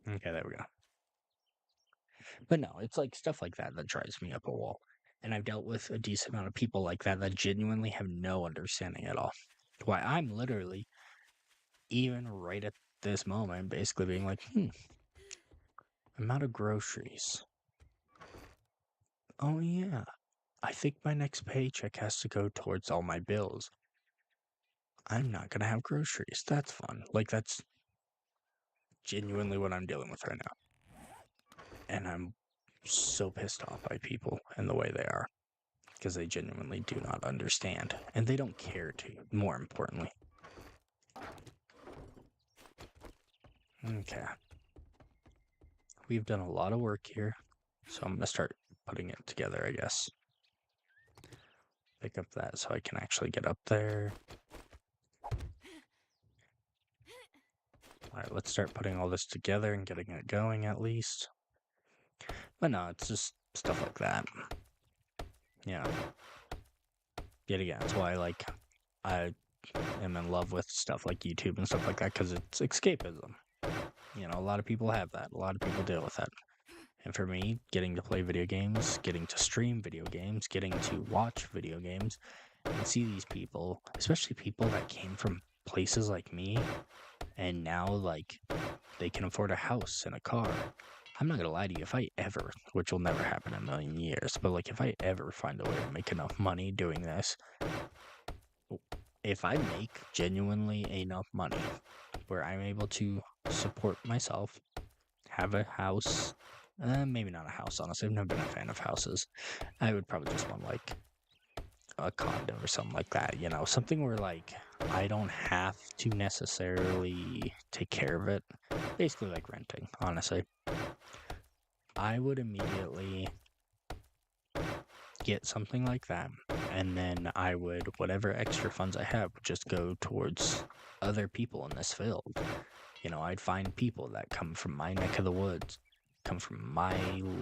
Okay, there we go. But no, it's like stuff like that that drives me up a wall. And I've dealt with a decent amount of people like that that genuinely have no understanding at all. Why I'm literally, even right at this moment, basically being like, I'm out of groceries. Oh yeah, I think my next paycheck has to go towards all my bills. I'm not gonna have groceries. That's fun. Like, that's genuinely what I'm dealing with right now. And I'm so pissed off by people and the way they are. Because they genuinely do not understand. And they don't care to, more importantly. Okay. We've done a lot of work here. So I'm going to start putting it together, I guess. Pick up that so I can actually get up there. Alright, let's start putting all this together and getting it going at least. But no, it's just stuff like that. Yeah. Yet again, that's why I am in love with stuff like YouTube and stuff like that, because it's escapism. You know, a lot of people have that. A lot of people deal with that. And for me, getting to play video games, getting to stream video games, getting to watch video games, and see these people, especially people that came from places like me, and now like they can afford a house and a car. I'm not gonna lie to you, if I ever, which will never happen in a million years, but like if I ever find a way to make enough money doing this, if I make genuinely enough money where I'm able to support myself, have a house, maybe not a house, honestly, I've never been a fan of houses. I would probably just want like a condo or something like that, you know, something where like I don't have to necessarily take care of it. Basically like renting, honestly. I would immediately get something like that, and then I would, whatever extra funds I have, would just go towards other people in this field. You know, I'd find people that come from my neck of the woods, come from my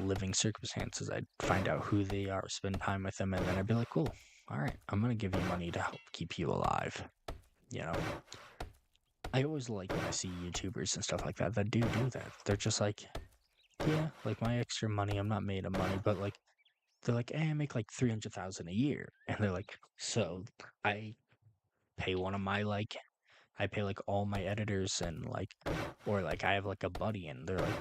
living circumstances. I'd find out who they are, spend time with them, and then I'd be like, cool, all right, I'm going to give you money to help keep you alive. You know, I always like when I see YouTubers and stuff like that do that. They're just like, yeah, like my extra money, I'm not made of money, but like, they're like, hey, I make like 300,000 a year. And they're like, so I pay one of my like, I pay like all my editors and like, or like I have like a buddy and they're like,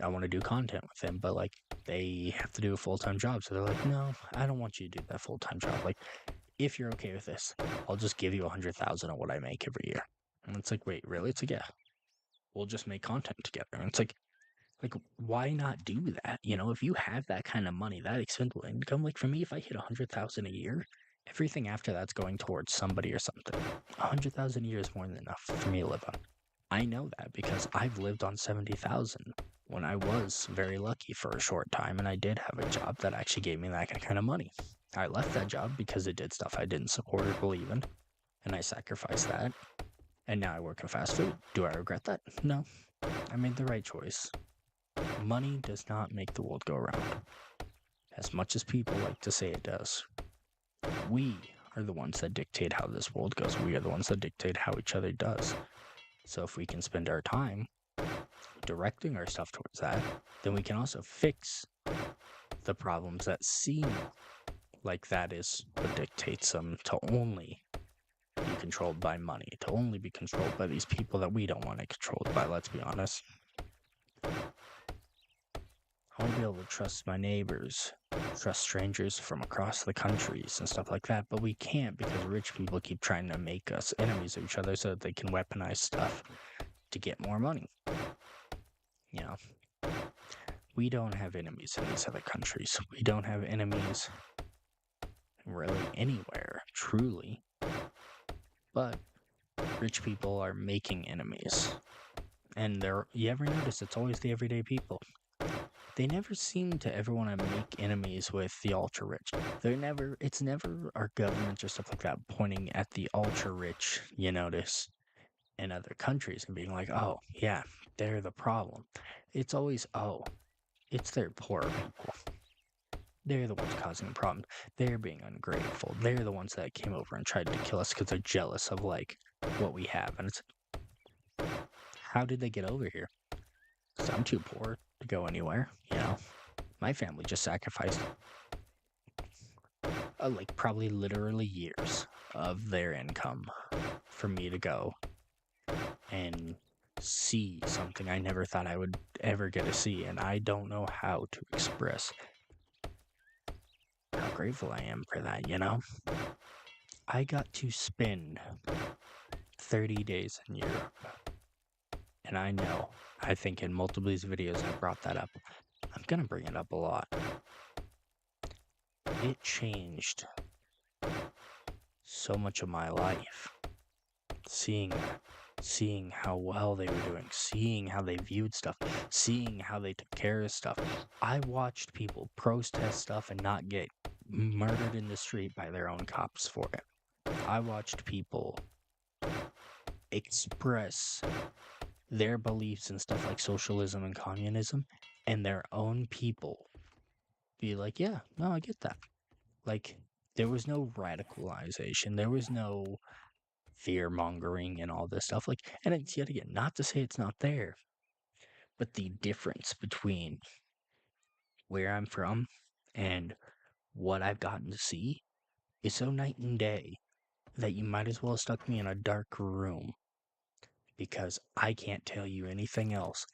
I want to do content with him, but like they have to do a full-time job. So they're like, no, I don't want you to do that full-time job. Like, if you're okay with this, I'll just give you 100,000 of what I make every year. And it's like, wait, really? It's like, yeah, we'll just make content together. And it's like, why not do that? You know, if you have that kind of money, that expendable income, like for me, if I hit 100,000 a year, everything after that's going towards somebody or something. 100,000 a year is more than enough for me to live on. I know that because I've lived on 70,000 when I was very lucky for a short time, and I did have a job that actually gave me that kind of money. I left that job because it did stuff I didn't support or believe in, and I sacrificed that. And now I work in fast food. Do I regret that? No. I made the right choice. Money does not make the world go around, as much as people like to say it does. We are the ones that dictate how this world goes. We are the ones that dictate how each other does. So if we can spend our time directing our stuff towards that, then we can also fix the problems that seem like that is what dictates them to only be controlled by money, to only be controlled by these people that we don't want to control by, let's be honest. I want to be able to trust my neighbors, trust strangers from across the countries and stuff like that, but we can't because rich people keep trying to make us enemies of each other so that they can weaponize stuff to get more money. You know, we don't have enemies in these other countries. We don't have enemies really anywhere, truly. But rich people are making enemies. And you ever notice it's always the everyday people. They never seem to ever want to make enemies with the ultra rich. It's never our governments or stuff like that pointing at the ultra rich, you notice, in other countries and being like, oh, yeah, they're the problem. It's always, oh, it's their poor people. They're the ones causing the problem. They're being ungrateful. They're the ones that came over and tried to kill us because they're jealous of, like, what we have. And it's, how did they get over here? Because I'm too poor to go anywhere, you know? My family just sacrificed, like, probably literally years of their income for me to go and see something I never thought I would ever get to see. And I don't know how to express how grateful I am for that, you know? I got to spend 30 days in Europe. And I think in multiple of these videos I brought that up. I'm going to bring it up a lot. It changed so much of my life. Seeing how well they were doing, seeing how they viewed stuff, seeing how they took care of stuff. I watched people protest stuff and not get murdered in the street by their own cops for it. I watched people express their beliefs in stuff like socialism and communism, and their own people be like, yeah, no, I get that. Like, there was no radicalization. There was no fear mongering and all this stuff. Like, and it's yet again, not to say it's not there, but the difference between where I'm from and what I've gotten to see is so night and day that you might as well have stuck me in a dark room because I can't tell you anything else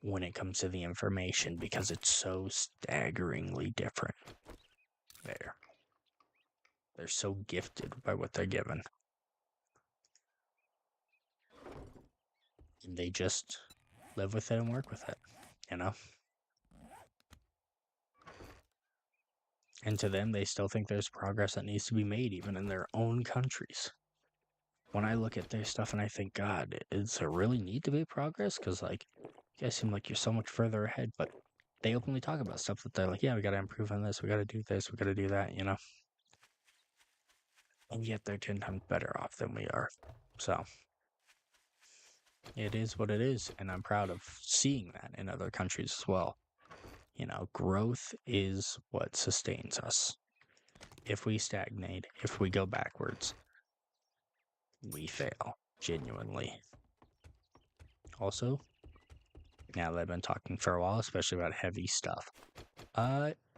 when it comes to the information because it's so staggeringly different. There. They're so gifted by what they're given. And they just live with it and work with it, you know? And to them, they still think there's progress that needs to be made, even in their own countries. When I look at their stuff and I think, God, does there really need to be progress? Because, like, you guys seem like you're so much further ahead, but they openly talk about stuff that they're like, yeah, we got to improve on this, we got to do this, we got to do that, you know? And yet they're 10 times better off than we are. So, it is what it is, and I'm proud of seeing that in other countries as well. You know, growth is what sustains us. If we stagnate, if we go backwards, we fail, genuinely. Also, now that I've been talking for a while, especially about heavy stuff,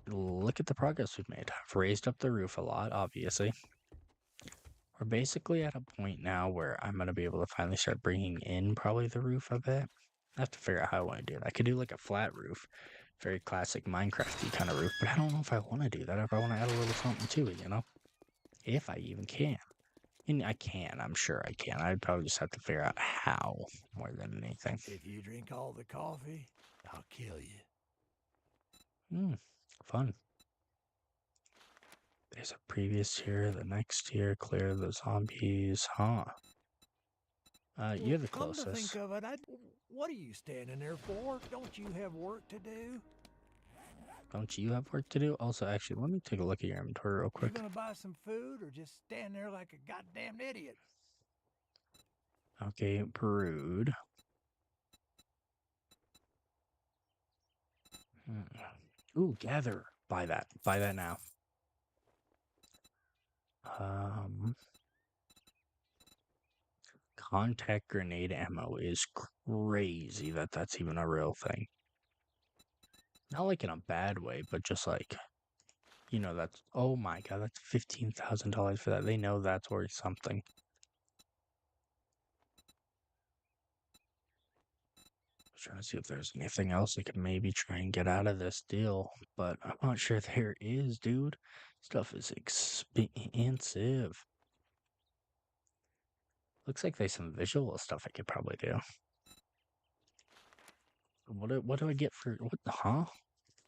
look at the progress we've made. I've raised up the roof a lot, obviously. We're basically at a point now where I'm going to be able to finally start bringing in probably the roof a bit. I have to figure out how I want to do it. I could do like a flat roof, very classic Minecraft-y kind of roof, but I don't know if I want to do that, if I want to add a little something to it, you know? If I even can. And I can, I'm sure I can. I'd probably just have to figure out how more than anything. If you drink all the coffee, I'll kill you. Fun. There's a previous tier, the next tier, clear the zombies, huh? You're the Come to closest. think of it, what are you standing there for? Don't you have work to do? Don't you have work to do? Also, actually, let me take a look at your inventory real You quick. gonna buy some food or just stand there like a goddamn idiot? Okay, brood. Ooh, gather. Buy that. Buy that now. Contact grenade ammo is crazy that that's even a real thing. Not like in a bad way, but just like, you know, that's, oh my god, that's $15,000 for that. They know that's worth something. I'm trying to see if there's anything else I could maybe try and get out of this deal, but I'm not sure there is, dude. Stuff is expensive. Looks like there's some visual stuff I could probably do. What do I get for what? Huh?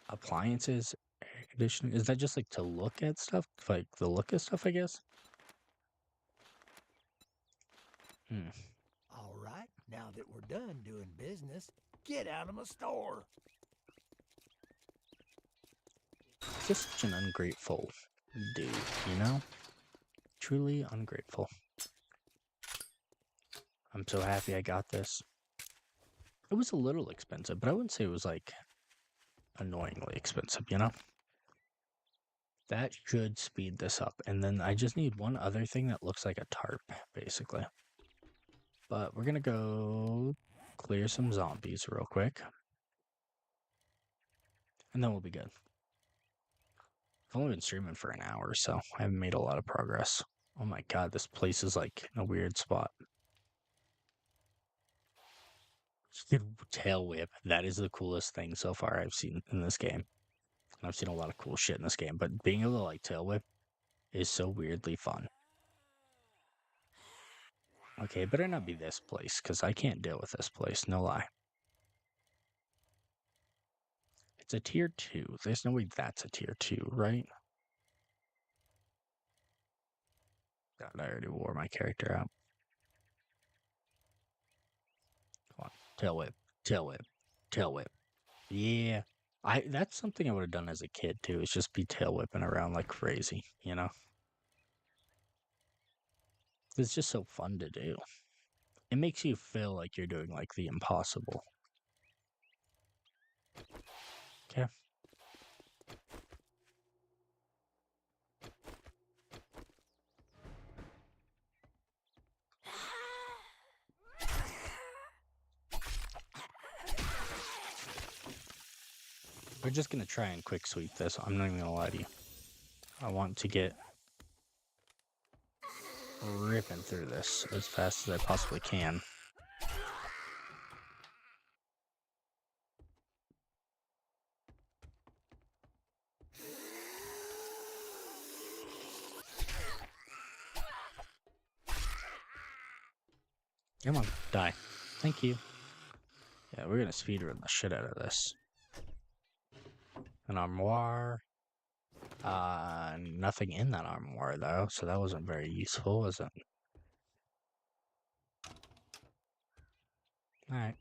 Appliances, air conditioning. Is that just like to look at stuff? Like the look at stuff, I guess. All right, now that we're done doing business, get out of my store. Just such an ungrateful dude, you know? Truly ungrateful. I'm so happy I got this. It was a little expensive, but I wouldn't say it was like annoyingly expensive, you know? That should speed this up. And then I just need one other thing that looks like a tarp, basically. But we're gonna go clear some zombies real quick. And then we'll be good. I've only been streaming for an hour, so I haven't made a lot of progress. Oh my god, this place is like in a weird spot. Tail whip. That is the coolest thing so far I've seen in this game. I've seen a lot of cool shit in this game, but being able to like tail whip is so weirdly fun. Okay, it better not be this place, because I can't deal with this place, no lie. It's a tier 2. There's no way that's a tier 2, right? God, I already wore my character out. Come on. Tail whip. Tail whip. Tail whip. Yeah. That's something I would have done as a kid too, is just be tail whipping around like crazy, you know? It's just so fun to do. It makes you feel like you're doing like the impossible. Okay. We're just gonna try and quick sweep this. I'm not even gonna lie to you. I want to get ripping through this as fast as I possibly can. Come on, die. Thank you. Yeah, we're gonna speedrun the shit out of this. An armoire. Nothing in that armoire though, so that wasn't very useful, was it? Alright.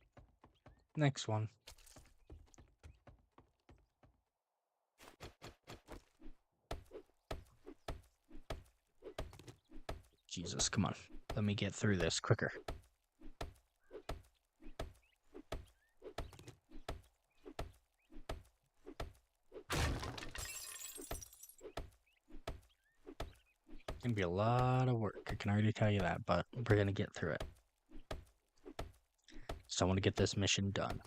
Next one. Jesus, come on. Let me get through this quicker. Gonna be a lot of work, I can already tell you that, but we're gonna get through it. So I want to get this mission done.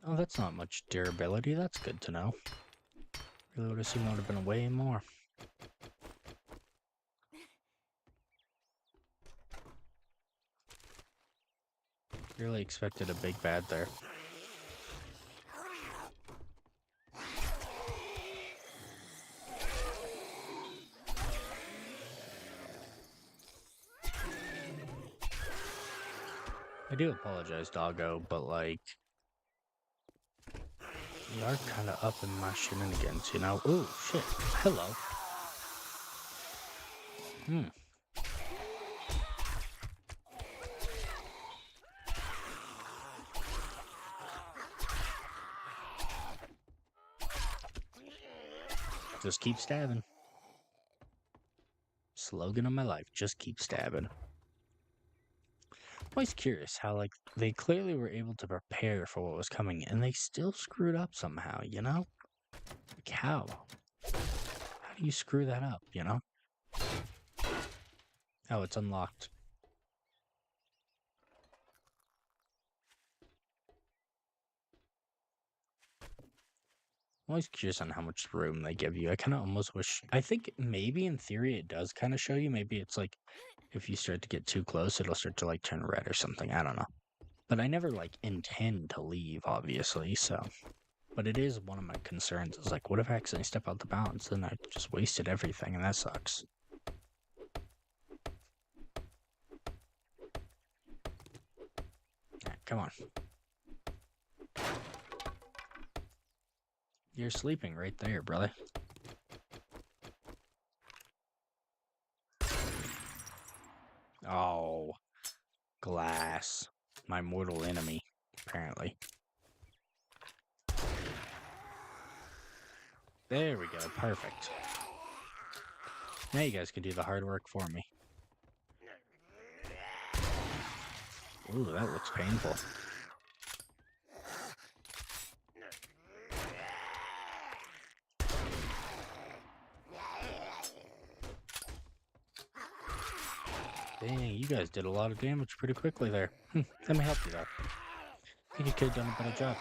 Oh, that's not much durability, that's good to know. Really would have seen that would have been way more. Really expected a big bad there. I do apologize, doggo, but like, you are kind of up in my shenanigans, you know? Ooh, shit. Hello. Just keep stabbing. Slogan of my life, just keep stabbing. I'm always curious how, like, they clearly were able to prepare for what was coming, and they still screwed up somehow, you know? Like, how? How do you screw that up, you know? Oh, it's unlocked. I'm always curious on how much room they give you. I kind of almost wish... I think maybe in theory it does kind of show you. Maybe it's like, if you start to get too close, it'll start to, like, turn red or something. I don't know. But I never, like, intend to leave, obviously, so... But it is one of my concerns. Is like, what if I accidentally step out the bounds? Then I just wasted everything, and that sucks. Right, come on. You're sleeping right there, brother. Oh, glass. My mortal enemy, apparently. There we go, perfect. Now you guys can do the hard work for me. Ooh, that looks painful. Dang, you guys did a lot of damage pretty quickly there. Let me help you though. I think you could have done a better job.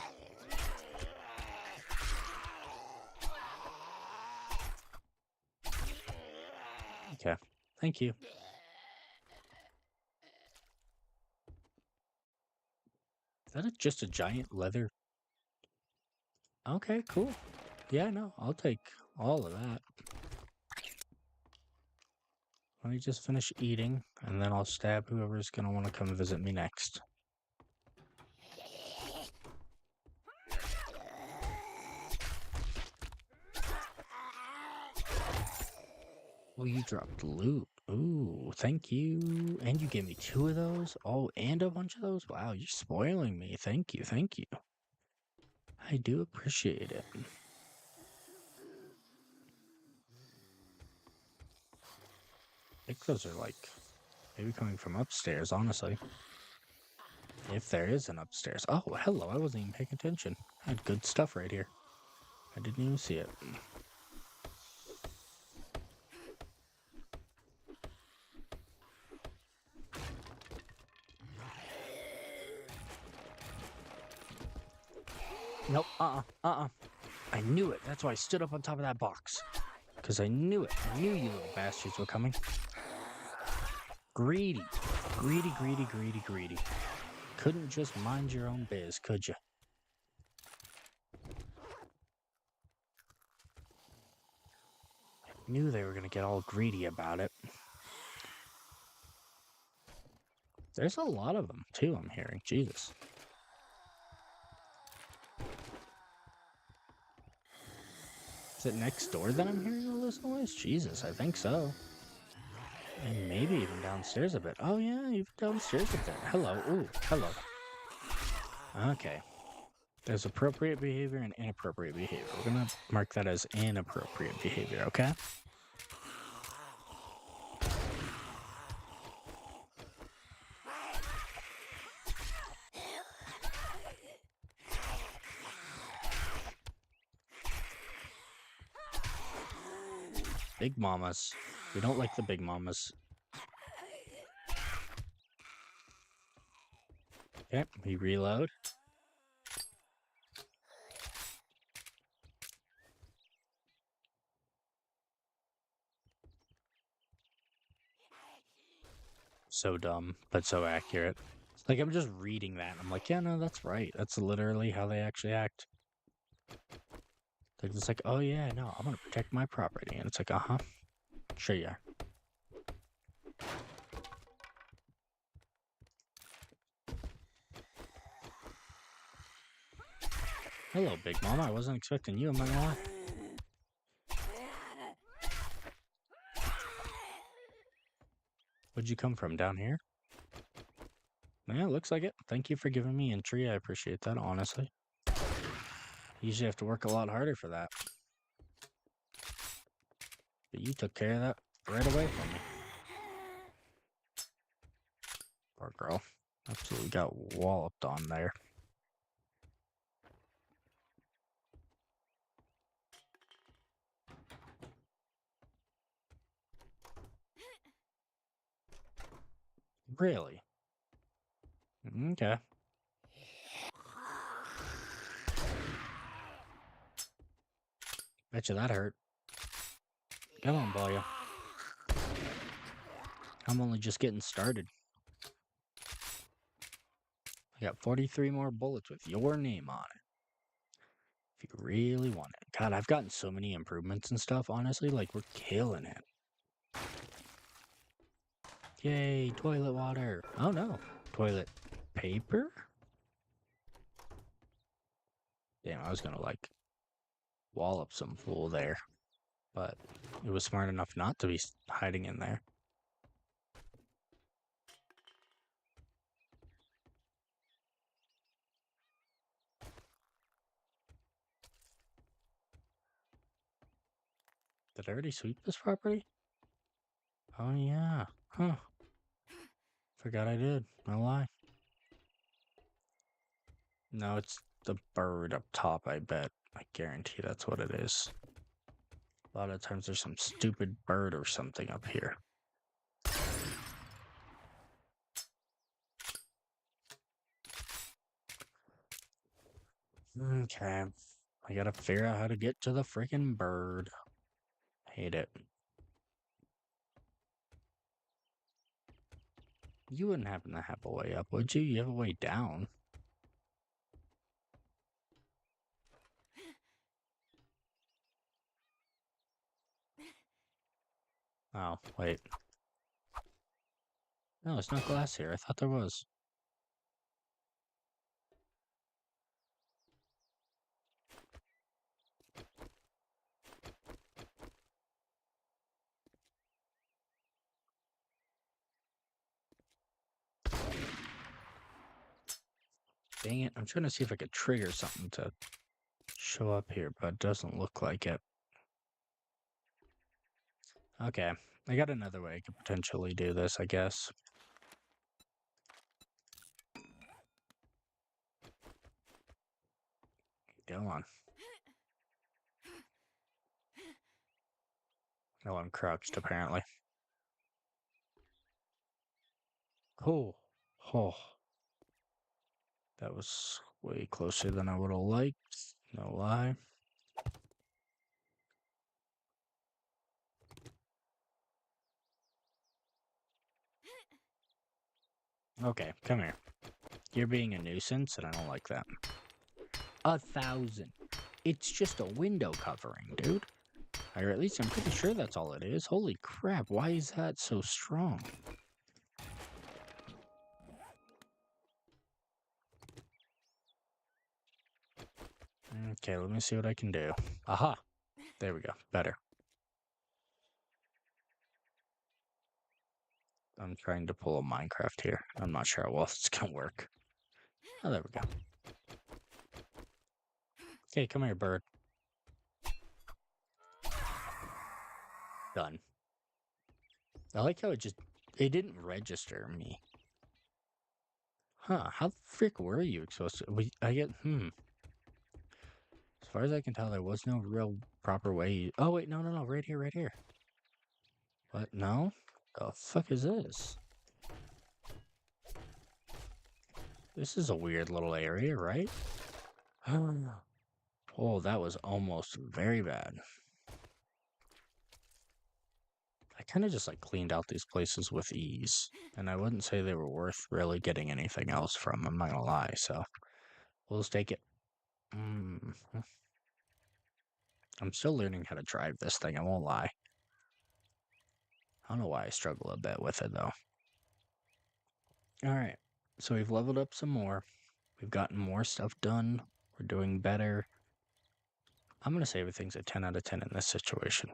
Okay, thank you. Is that just a giant leather? Okay, cool. Yeah, no, I'll take all of that. Let me just finish eating, and then I'll stab whoever's gonna want to come visit me next. Oh, you dropped loot. Ooh, thank you. And you gave me 2 of those? Oh, and a bunch of those? Wow, you're spoiling me. Thank you, thank you. I do appreciate it. I think those are like, maybe coming from upstairs, honestly. If there is an upstairs. Oh, hello, I wasn't even paying attention. I had good stuff right here. I didn't even see it. Nope, I knew it. That's why I stood up on top of that box. Because I knew it. I knew you little bastards were coming. Greedy. Greedy, greedy, greedy, greedy. Couldn't just mind your own biz, could you? Knew they were going to get all greedy about it. There's a lot of them, too, I'm hearing. Jesus. Is it next door that I'm hearing all this noise? Jesus, I think so. And maybe even downstairs a bit. Oh, yeah, even downstairs a bit. Hello. Ooh, hello. Okay. There's appropriate behavior and inappropriate behavior. We're going to mark that as inappropriate behavior, okay? Big mamas. We don't like the big mamas. Okay, we reload. So dumb, but so accurate. Like, I'm just reading that, and I'm like, yeah, no, that's right. That's literally how they actually act. They're just like, oh, yeah, no, I'm gonna protect my property. And it's like, uh-huh. Sure you are. Hello, Big Mama. I wasn't expecting you, am I gonna lie? Where'd you come from? Down here? Yeah, looks like it. Thank you for giving me entry. I appreciate that, honestly. Usually have to work a lot harder for that. But you took care of that right away from me. Poor girl. Absolutely got walloped on there. Really? Okay. Bet you that hurt. Come on, boy. I'm only just getting started. I got 43 more bullets with your name on it. If you really want it. God, I've gotten so many improvements and stuff, honestly. Like, we're killing it. Yay, toilet water. Oh, no. Toilet paper? Damn, I was gonna, like, wallop some fool there. But it was smart enough not to be hiding in there. Did I already sweep this property? Oh, yeah. Huh. Forgot I did. No lie. No, it's the bird up top, I bet. I guarantee that's what it is. A lot of times there's some stupid bird or something up here. Okay. I gotta figure out how to get to the freaking bird. Hate it. You wouldn't happen to have a way up, would you? You have a way down. Oh, wait. No, it's not glass here. I thought there was. Dang it. I'm trying to see if I could trigger something to show up here, but it doesn't look like it. Okay. I got another way I could potentially do this, I guess. Go on. No, I'm crouched, apparently. Oh. Oh. That was way closer than I would have liked. No lie. Okay, come here. You're being a nuisance, and I don't like that. 1,000. It's just a window covering, dude. Or at least I'm pretty sure that's all it is. Holy crap, why is that so strong? Okay, let me see what I can do. Aha! There we go. Better. I'm trying to pull a Minecraft here. I'm not sure how well it's gonna work. Oh, there we go. Okay, come here, bird. Done. I like how it didn't register me. Huh, how the frick were you supposed to, as far as I can tell, there was no real proper way. Oh, wait, no, right here, right here. What, no? The fuck is this? This is a weird little area, right? Oh, that was almost very bad. I kind of just like cleaned out these places with ease, and I wouldn't say they were worth really getting anything else from, I'm not gonna lie, so we'll just take it. I'm still learning how to drive this thing, I won't lie. I don't know why I struggle a bit with it though. Alright, so we've leveled up some more. We've gotten more stuff done. We're doing better. I'm gonna say everything's a 10 out of 10 in this situation.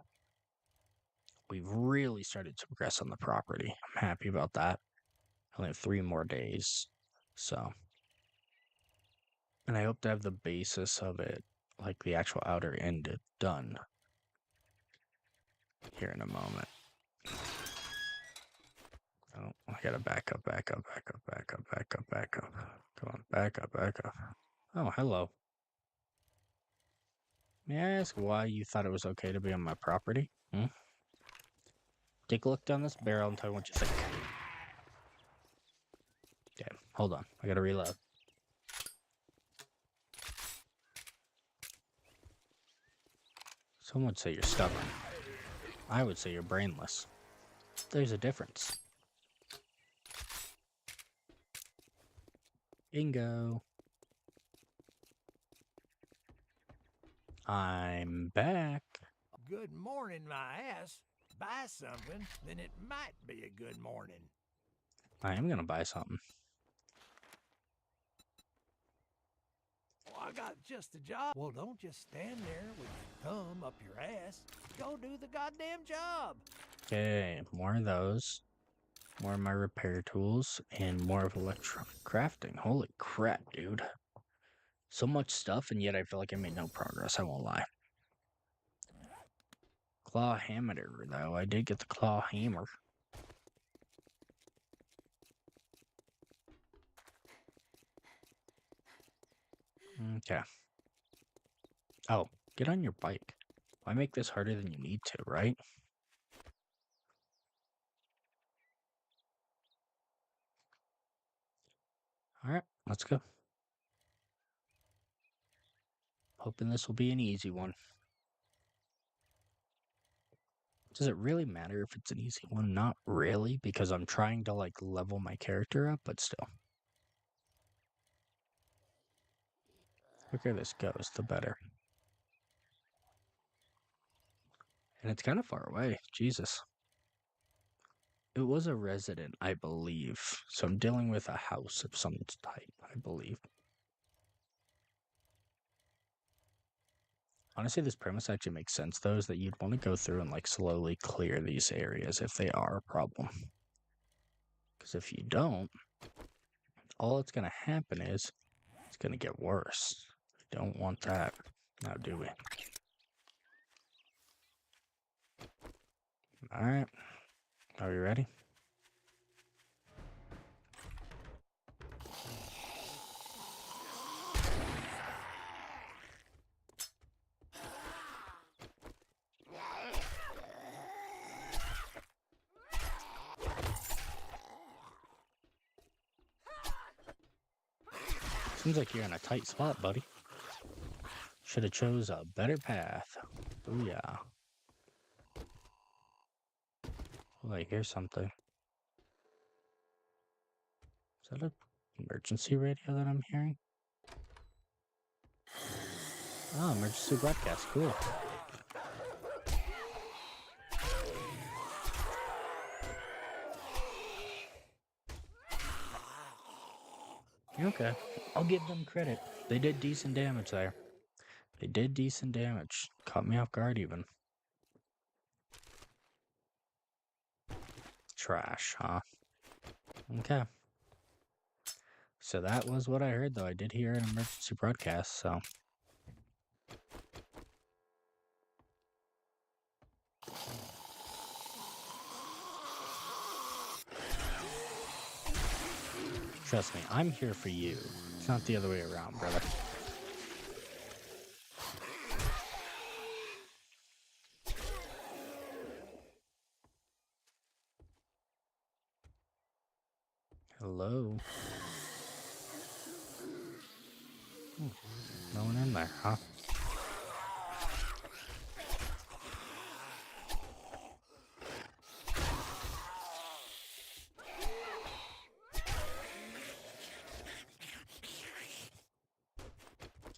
We've really started to progress on the property. I'm happy about that. I only have 3 more days, so. And I hope to have the basis of it, like the actual outer end, done here in a moment. Oh, I gotta back up. Come on, back up. Oh, hello. May I ask why you thought it was okay to be on my property? Take a look down this barrel and tell me what you think. Okay, hold on. I gotta reload. Some would say you're stubborn. I would say you're brainless. There's a difference. Bingo. I'm back. Good morning, my ass. Buy something, then it might be a good morning. I am gonna buy something. Oh, I got just the job. Well, don't just stand there with your thumb up your ass. Go do the goddamn job. Okay, more of those. More of my repair tools, and more of electronic crafting. Holy crap, dude. So much stuff, and yet I feel like I made no progress, I won't lie. Claw hammer, though. I did get the claw hammer. Okay. Oh, get on your bike. Why make this harder than you need to, right? Alright, let's go. Hoping this will be an easy one. Does it really matter if it's an easy one? Not really, because I'm trying to, like, level my character up, but still. The quicker this goes, the better. And it's kind of far away. Jesus. It was a resident, I believe. So I'm dealing with a house of some type, I believe. Honestly, this premise actually makes sense, though, is that you'd want to go through and, like, slowly clear these areas if they are a problem. Because if you don't, all that's going to happen is it's going to get worse. We don't want that. Now, do we? Alright. Are we ready? Seems like you're in a tight spot, buddy. Should have chose a better path. Booyah. Oh, I hear something. Is that an emergency radio that I'm hearing? Oh, emergency broadcast. Cool. Okay. I'll give them credit. They did decent damage there. They did decent damage. Caught me off guard even. Trash, huh? Okay. So that was what I heard, though. I did hear an emergency broadcast, so. Trust me, I'm here for you. It's not the other way around, brother. Hello? No one in there, huh?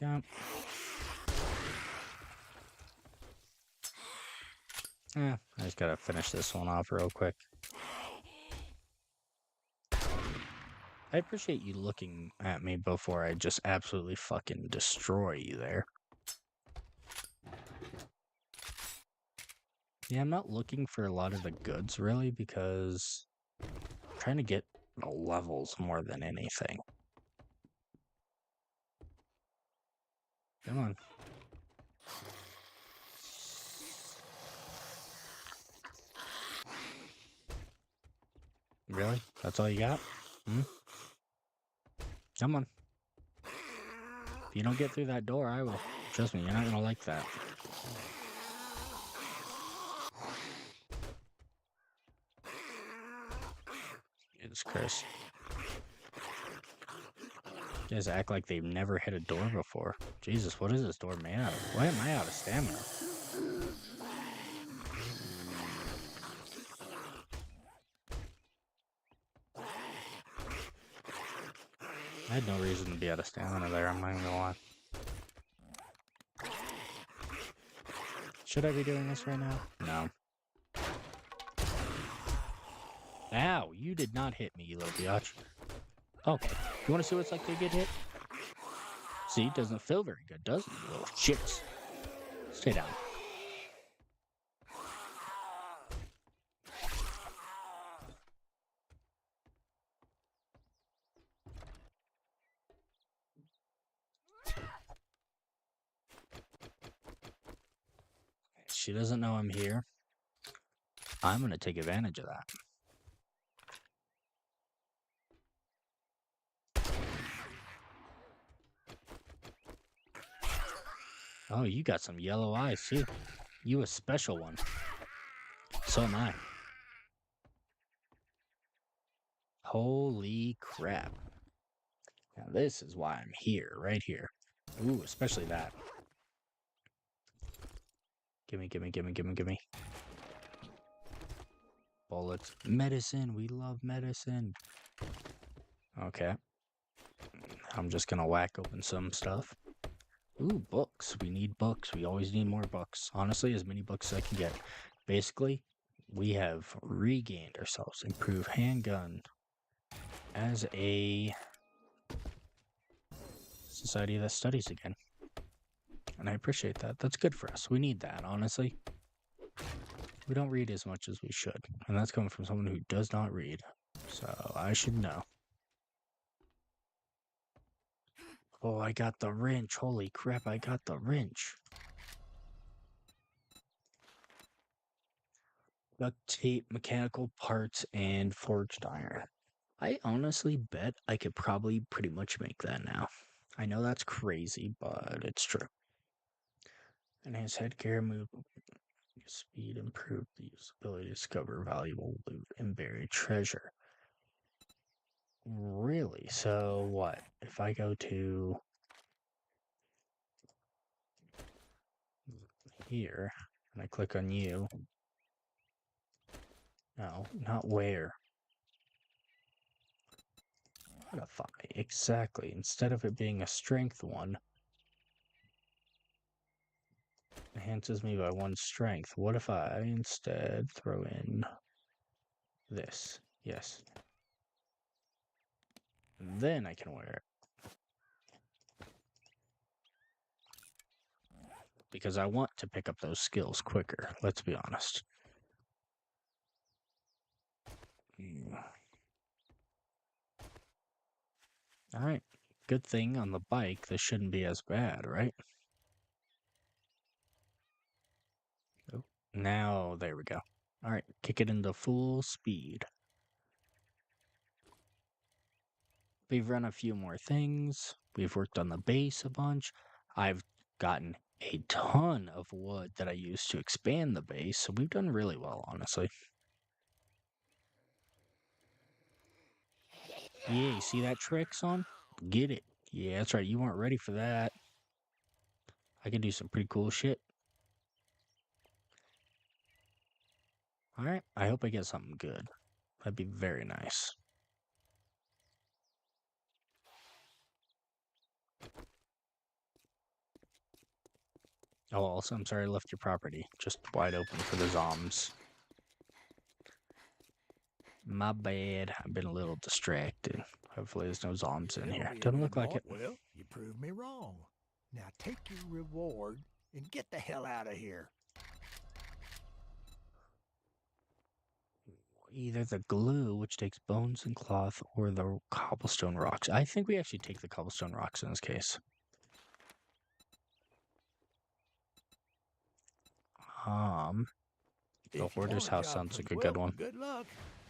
Yeah. I just gotta finish this one off real quick. I appreciate you looking at me before I just absolutely fucking destroy you there. Yeah, I'm not looking for a lot of the goods, really, because I'm trying to get levels more than anything. Come on. Really? That's all you got? Hmm? Come on. If you don't get through that door, I will. Trust me, you're not gonna like that. Jesus Christ. You guys act like they've never hit a door before. Jesus, what is this door made out of? Why am I out of stamina? I had no reason to be out of stamina there, I'm not even gonna lie. Should I be doing this right now? No. Ow, you did not hit me, you little biatch. Okay, you wanna see what it's like to get hit? See, it doesn't feel very good, does it, you little shits? Stay down. She doesn't know I'm here. I'm gonna take advantage of that. Oh, you got some yellow eyes, too. You a special one. So am I. Holy crap. Now this is why I'm here, right here. Ooh, especially that. Gimme, gimme, gimme, gimme, gimme. Bullets. Medicine, we love medicine. Okay. I'm just gonna whack open some stuff. Ooh, books. We need books. We always need more books. Honestly, as many books as I can get. Basically, we have regained ourselves. Improve handgun as a society that studies again. And I appreciate that. That's good for us. We need that, honestly. We don't read as much as we should. And that's coming from someone who does not read. So I should know. Oh, I got the wrench. Holy crap, I got the wrench. Duct tape, mechanical parts, and forged iron. I honestly bet I could probably pretty much make that now. I know that's crazy, but it's true. Enhanced headgear, move speed, improve the usability, discover valuable loot and buried treasure. Really? So what? If I go to here and I click on you. No, not where. Modify, exactly. Instead of it being a strength one, enhances me by 1 strength. What if I instead throw in this? Yes. Then I can wear it. Because I want to pick up those skills quicker, let's be honest. Alright, good thing on the bike this shouldn't be as bad, right? Oh, now, there we go. Alright, kick it into full speed. We've run a few more things. We've worked on the base a bunch. I've gotten a ton of wood that I used to expand the base, so we've done really well, honestly. Yeah, you see that trick, son? Get it. Yeah, that's right, you weren't ready for that. I can do some pretty cool shit. Alright, I hope I get something good. That'd be very nice. Oh, also, I'm sorry I left your property just wide open for the zombs. My bad. I've been a little distracted. Hopefully there's no zombies in here. Doesn't look like it. Well, you proved me wrong. Now take your reward and get the hell out of here. Either the glue, which takes bones and cloth, or the cobblestone rocks. I think we actually take the cobblestone rocks in this case. The hoarder's house sounds like a good one. Good luck.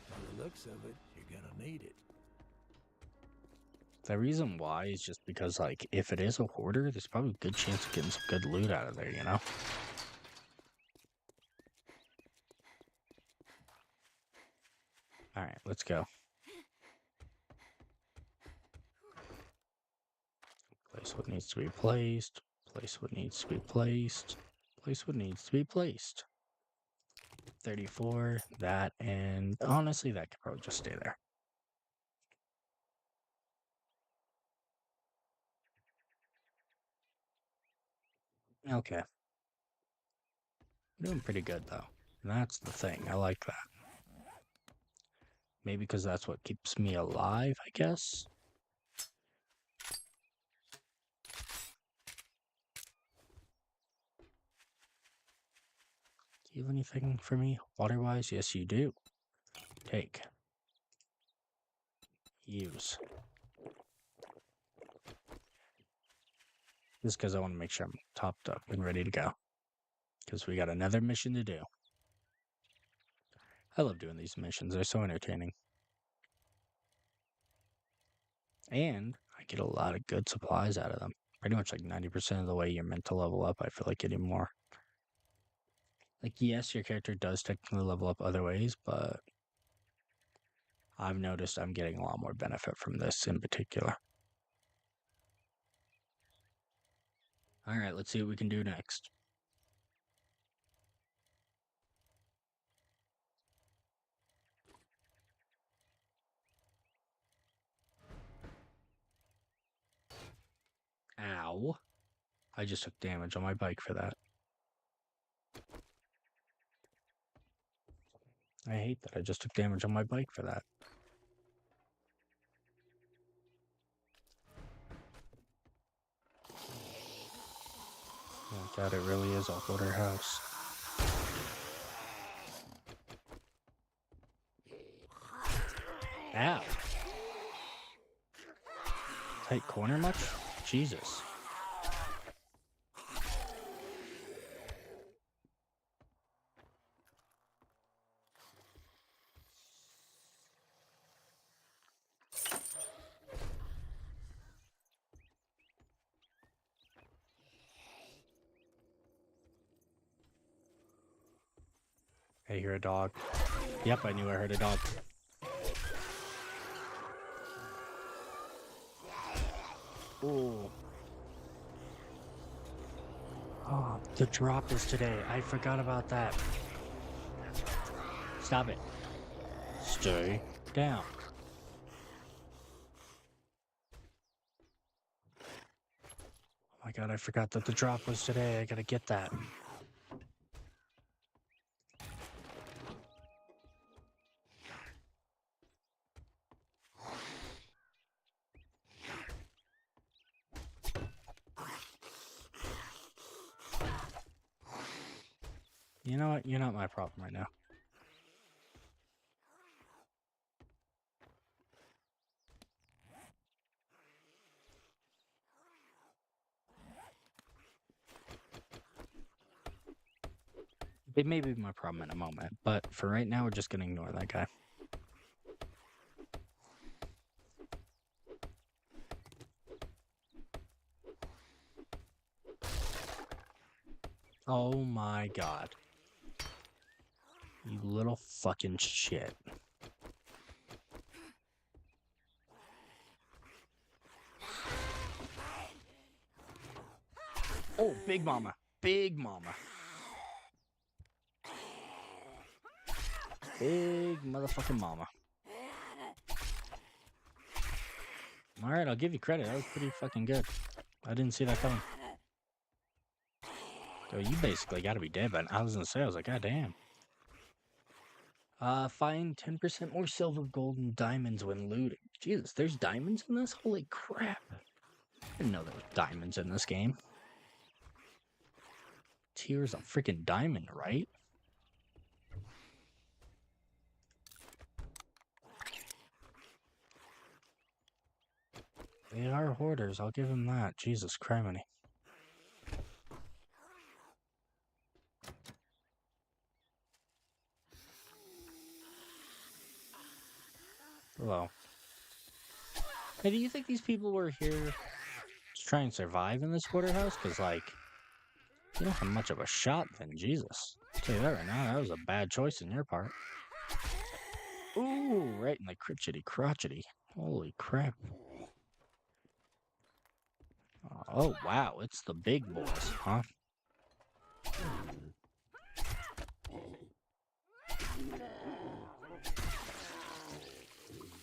By the looks of it, you're gonna need it. The reason why is just because, like, if it is a hoarder, there's probably a good chance of getting some good loot out of there, you know? Alright, let's go. Place what needs to be placed. Place what needs to be placed. Place what needs to be placed. 34, that, and honestly, that could probably just stay there. Okay. Doing pretty good, though. And that's the thing. I like that. Maybe because that's what keeps me alive, I guess? Do you have anything for me, water-wise? Yes, you do. Take. Use. Just because I want to make sure I'm topped up and ready to go. Because we got another mission to do. I love doing these missions. They're so entertaining. And I get a lot of good supplies out of them. Pretty much like 90% of the way you're meant to level up, I feel like getting more. Like, yes, your character does technically level up other ways, but I've noticed I'm getting a lot more benefit from this in particular. Alright, let's see what we can do next. Ow. I just took damage on my bike for that. I hate that I just took damage on my bike for that. Oh god, it really is a hoarder house. Ow. Tight corner much? Jesus. I hear a dog. Yep, I knew I heard a dog. Ooh. Oh, the drop is today. I forgot about that. Stop it. Stay down. my god, I forgot that the drop was today. I gotta get that. You know what? You're not my problem right now. It may be my problem in a moment, but for right now, we're just gonna ignore that guy. Oh my god. You little fucking shit. Oh, Big Mama. Big Mama. Big motherfucking mama. Alright, I'll give you credit. That was pretty fucking good. I didn't see that coming. So you basically gotta be dead, but I was gonna say, I was like, god damn. Find 10% more silver, gold, and diamonds when looting. Jesus, there's diamonds in this? Holy crap. I didn't know there was diamonds in this game. Tier's a freaking diamond, right? They are hoarders, I'll give them that. Jesus criminy. Hello. Hey, do you think these people were here to try and survive in this hoarder house? Because, like, you don't have much of a shot then, Jesus. I'll tell you that right now, that was a bad choice on your part. Ooh, right in the crotchety crotchety. Holy crap. Oh, wow, it's the big boys, huh?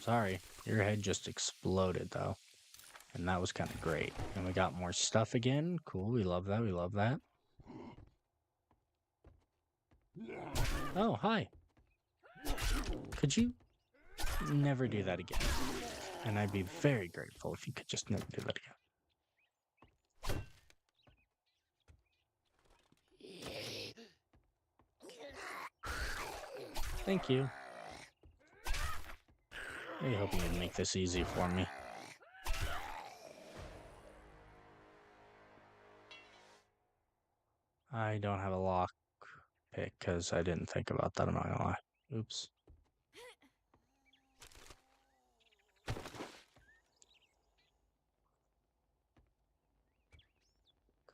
Sorry, your head just exploded, though. And that was kind of great. And we got more stuff again. Cool, we love that, we love that. Oh, hi. Could you never do that again? And I'd be very grateful if you could just never do that again. Thank you. I hope you can make this easy for me. I don't have a lock pick because I didn't think about that, I'm not gonna lie. Oops.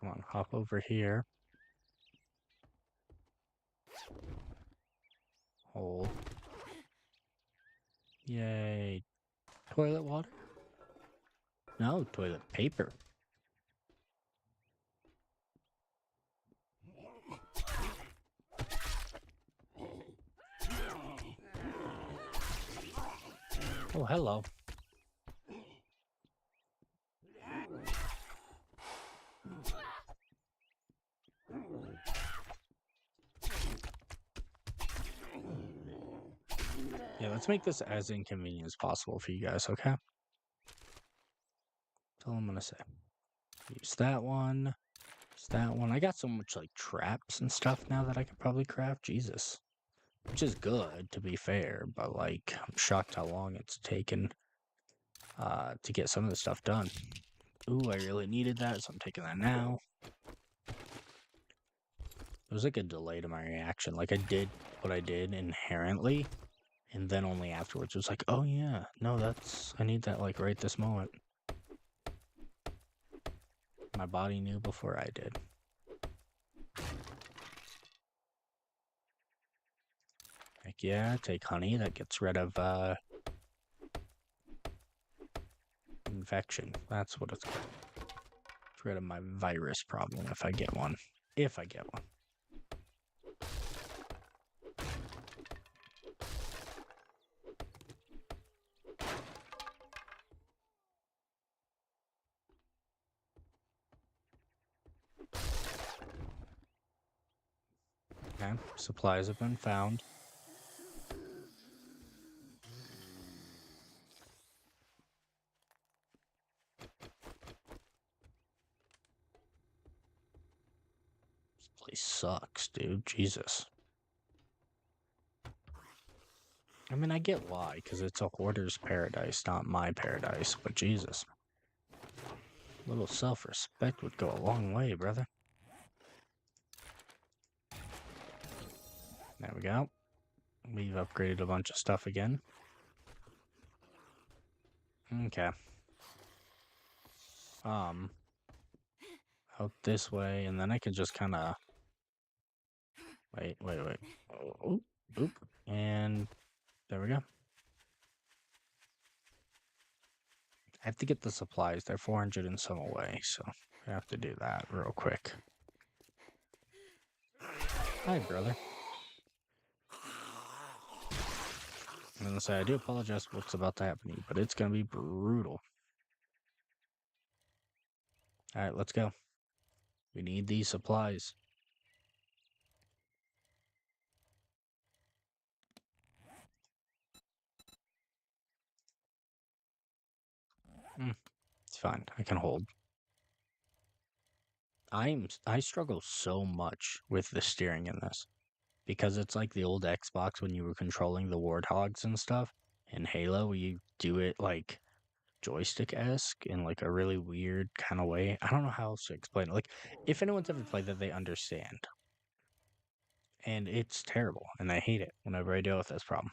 Come on, hop over here. Hold. Yay. Toilet water? No, toilet paper. Oh, hello. Yeah, let's make this as inconvenient as possible for you guys, okay? That's all I'm gonna say. Use that one. Use that one. I got so much, like, traps and stuff now that I could probably craft. Jesus. Which is good, to be fair, but, like, I'm shocked how long it's taken to get some of the stuff done. Ooh, I really needed that, so I'm taking that now. There was, like, a delay to my reaction. Like, I did what I did inherently, and then only afterwards it was like, oh yeah, no, I need that, like, right this moment. My body knew before I did. Heck yeah, take honey, that gets rid of, infection. That's what it's called. Get rid of my virus problem if I get one. If I get one. Okay, supplies have been found. This place sucks, dude. Jesus. I mean, I get why, because it's a hoarder's paradise, not my paradise, but Jesus. A little self-respect would go a long way, brother. There we go. We've upgraded a bunch of stuff again. Okay. Out this way, and then I can just kind of... Wait. Oh, oop. And there we go. I have to get the supplies. They're 400 and some away, so I have to do that real quick. Hi, brother. I'm gonna say I do apologize for what's about to happen to you, but it's gonna be brutal. Alright, let's go. We need these supplies. It's fine. I can hold. I struggle so much with the steering in this because it's like the old Xbox when you were controlling the warthogs and stuff. In Halo, where you do it like joystick-esque in like a really weird kind of way. I don't know how else to explain it. Like, if anyone's ever played that, they understand. And it's terrible, and I hate it whenever I deal with this problem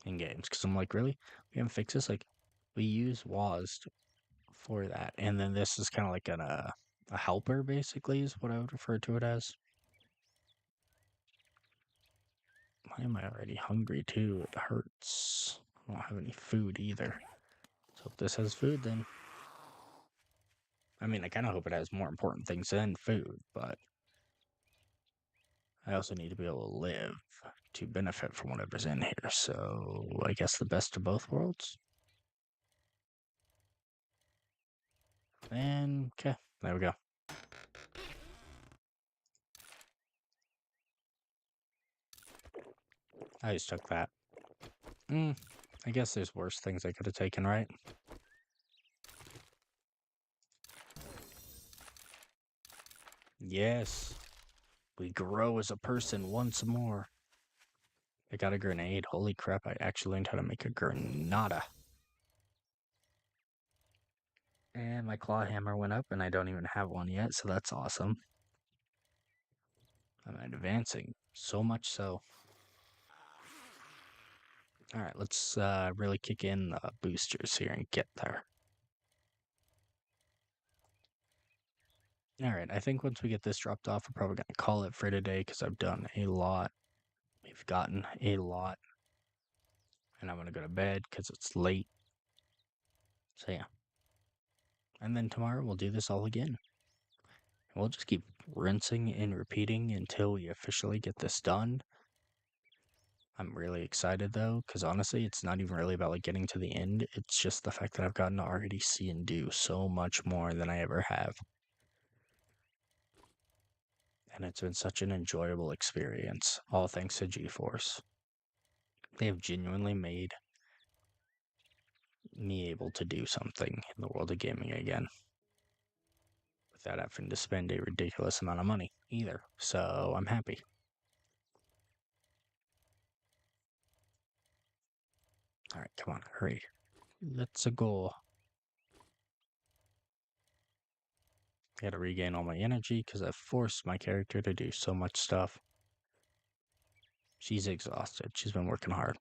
in games because I'm like, really? We haven't fixed this? Like, we use WASD for that, and then this is kind of like a helper, basically, is what I would refer to it as. Why am I already hungry too? It hurts. I don't have any food either. So if this has food, then... I mean, I kind of hope it has more important things than food, but I also need to be able to live to benefit from whatever's in here. So I guess the best of both worlds. And okay, there we go. I just took that. I guess there's worse things I could have taken, right? Yes. We grow as a person once more. I got a grenade. Holy crap, I actually learned how to make a granada. And my claw hammer went up, and I don't even have one yet, so that's awesome. I'm advancing, so much so. Alright, let's really kick in the boosters here and get there. Alright, I think once we get this dropped off, we're probably going to call it for today, because I've done a lot. We've gotten a lot. And I'm going to go to bed, because it's late. So yeah. And then tomorrow we'll do this all again. We'll just keep rinsing and repeating until we officially get this done. I'm really excited though, because honestly, it's not even really about like getting to the end. It's just the fact that I've gotten to already see and do so much more than I ever have. And it's been such an enjoyable experience, all thanks to GeForce. They have genuinely made me able to do something in the world of gaming again without having to spend a ridiculous amount of money either. So I'm happy. Alright, come on, hurry. Let's go. I gotta regain all my energy because I've forced my character to do so much stuff. She's exhausted. She's been working hard.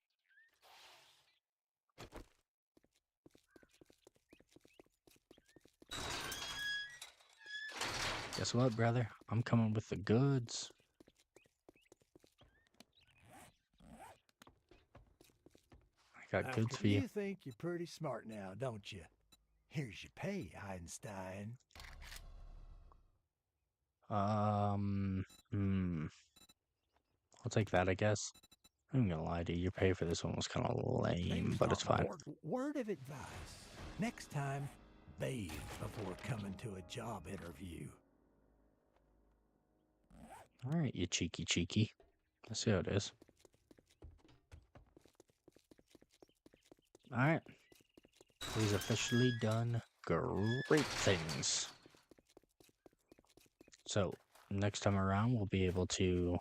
Guess what, brother? I'm coming with the goods. I got goods for you. You think you're pretty smart now, don't you? Here's your pay, Einstein. I'll take that, I guess. I'm gonna lie to you. Your pay for this one was kind of lame, but it's fine. Word of advice. Next time, bathe before coming to a job interview. Alright, you cheeky. Let's see how it is. Alright. He's officially done great things. So, next time around, we'll be able to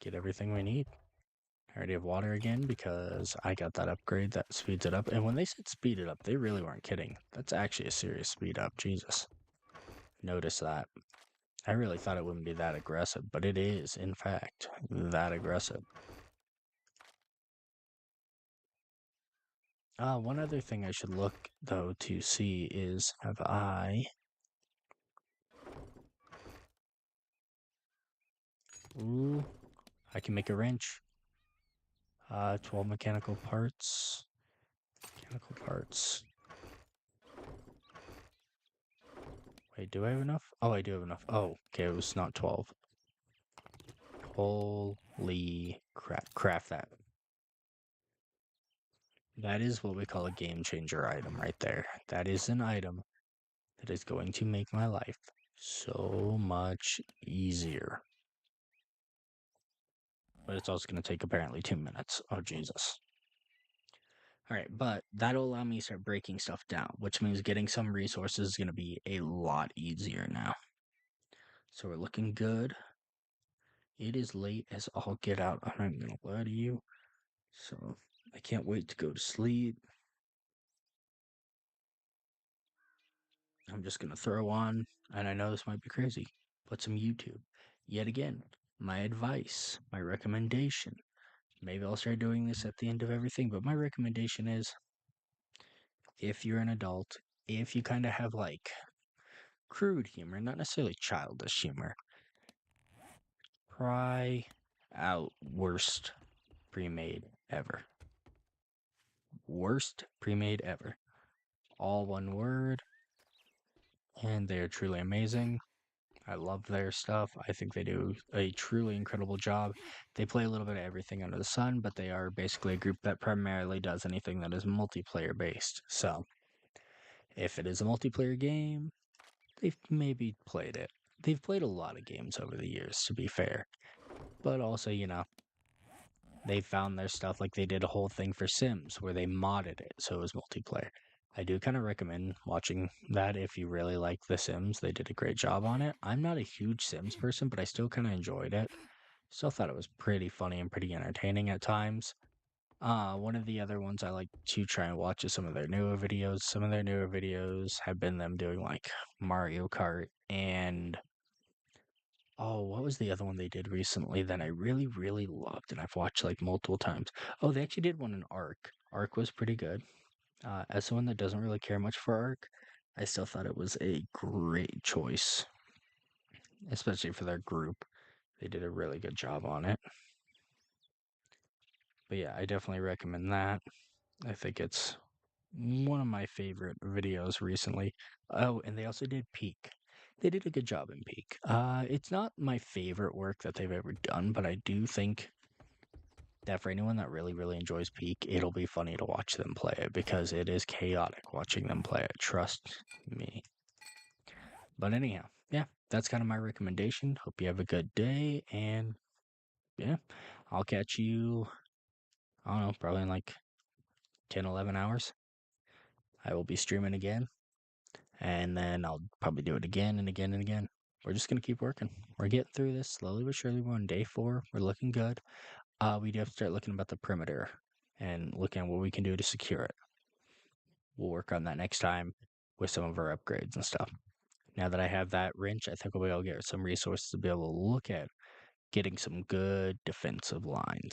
get everything we need. I already have water again because I got that upgrade that speeds it up. And when they said speed it up, they really weren't kidding. That's actually a serious speed up. Jesus. Notice that. I really thought it wouldn't be that aggressive, but it is, in fact, that aggressive. One other thing I should look, though, to see is, have I... Ooh, I can make a wrench. 12 mechanical parts. Mechanical parts. Wait, do I have enough? Oh, I do have enough. Oh, okay, it was not 12. Holy crap. Craft that. That is what we call a game changer item right there. That is an item that is going to make my life so much easier. But it's also going to take apparently 2 minutes. Oh, Jesus. Alright, but that'll allow me to start breaking stuff down, which means getting some resources is going to be a lot easier now. So we're looking good. It is late as all get out. I'm not going to lie to you. So I can't wait to go to sleep. I'm just going to throw on, and I know this might be crazy, but some YouTube. Yet again, my advice, my recommendation. Maybe I'll start doing this at the end of everything, but my recommendation is if you're an adult, if you kind of have like crude humor, not necessarily childish humor, try out Worst Pre-Made Ever. Worst Pre-Made Ever. All one word, and they are truly amazing. I love their stuff. I think they do a truly incredible job. They play a little bit of everything under the sun, but they are basically a group that primarily does anything that is multiplayer based. So, if it is a multiplayer game, they've maybe played it. They've played a lot of games over the years, to be fair. But also, they found their stuff like they did a whole thing for Sims where they modded it so it was multiplayer. I do kind of recommend watching that if you really like The Sims. They did a great job on it. I'm not a huge Sims person, but I still kind of enjoyed it. Still thought it was pretty funny and pretty entertaining at times. One of the other ones I like to try and watch is some of their newer videos. Some of their newer videos have been them doing like Mario Kart and what was the other one they did recently that I really, really loved and I've watched like multiple times? Oh, they actually did one in Ark. Ark was pretty good. As someone that doesn't really care much for Ark, I still thought it was a great choice, especially for their group. They did a really good job on it. But yeah, I definitely recommend that. I think it's one of my favorite videos recently. Oh, and they also did Peak. They did a good job in Peak. It's not my favorite work that they've ever done, but I do think that for anyone that really, really enjoys Peak, it'll be funny to watch them play it because it is chaotic watching them play it. Trust me. But anyhow, yeah, that's kind of my recommendation. Hope you have a good day, and yeah, I'll catch you, I don't know, probably in like 10, 11 hours. I will be streaming again, and then I'll probably do it again and again and again. We're just going to keep working. We're getting through this slowly but surely. We're on day 4. We're looking good. We do have to start looking about the perimeter and looking at what we can do to secure it. We'll work on that next time with some of our upgrades and stuff. Now that I have that wrench, I think we'll be able to get some resources to be able to look at getting some good defensive lines.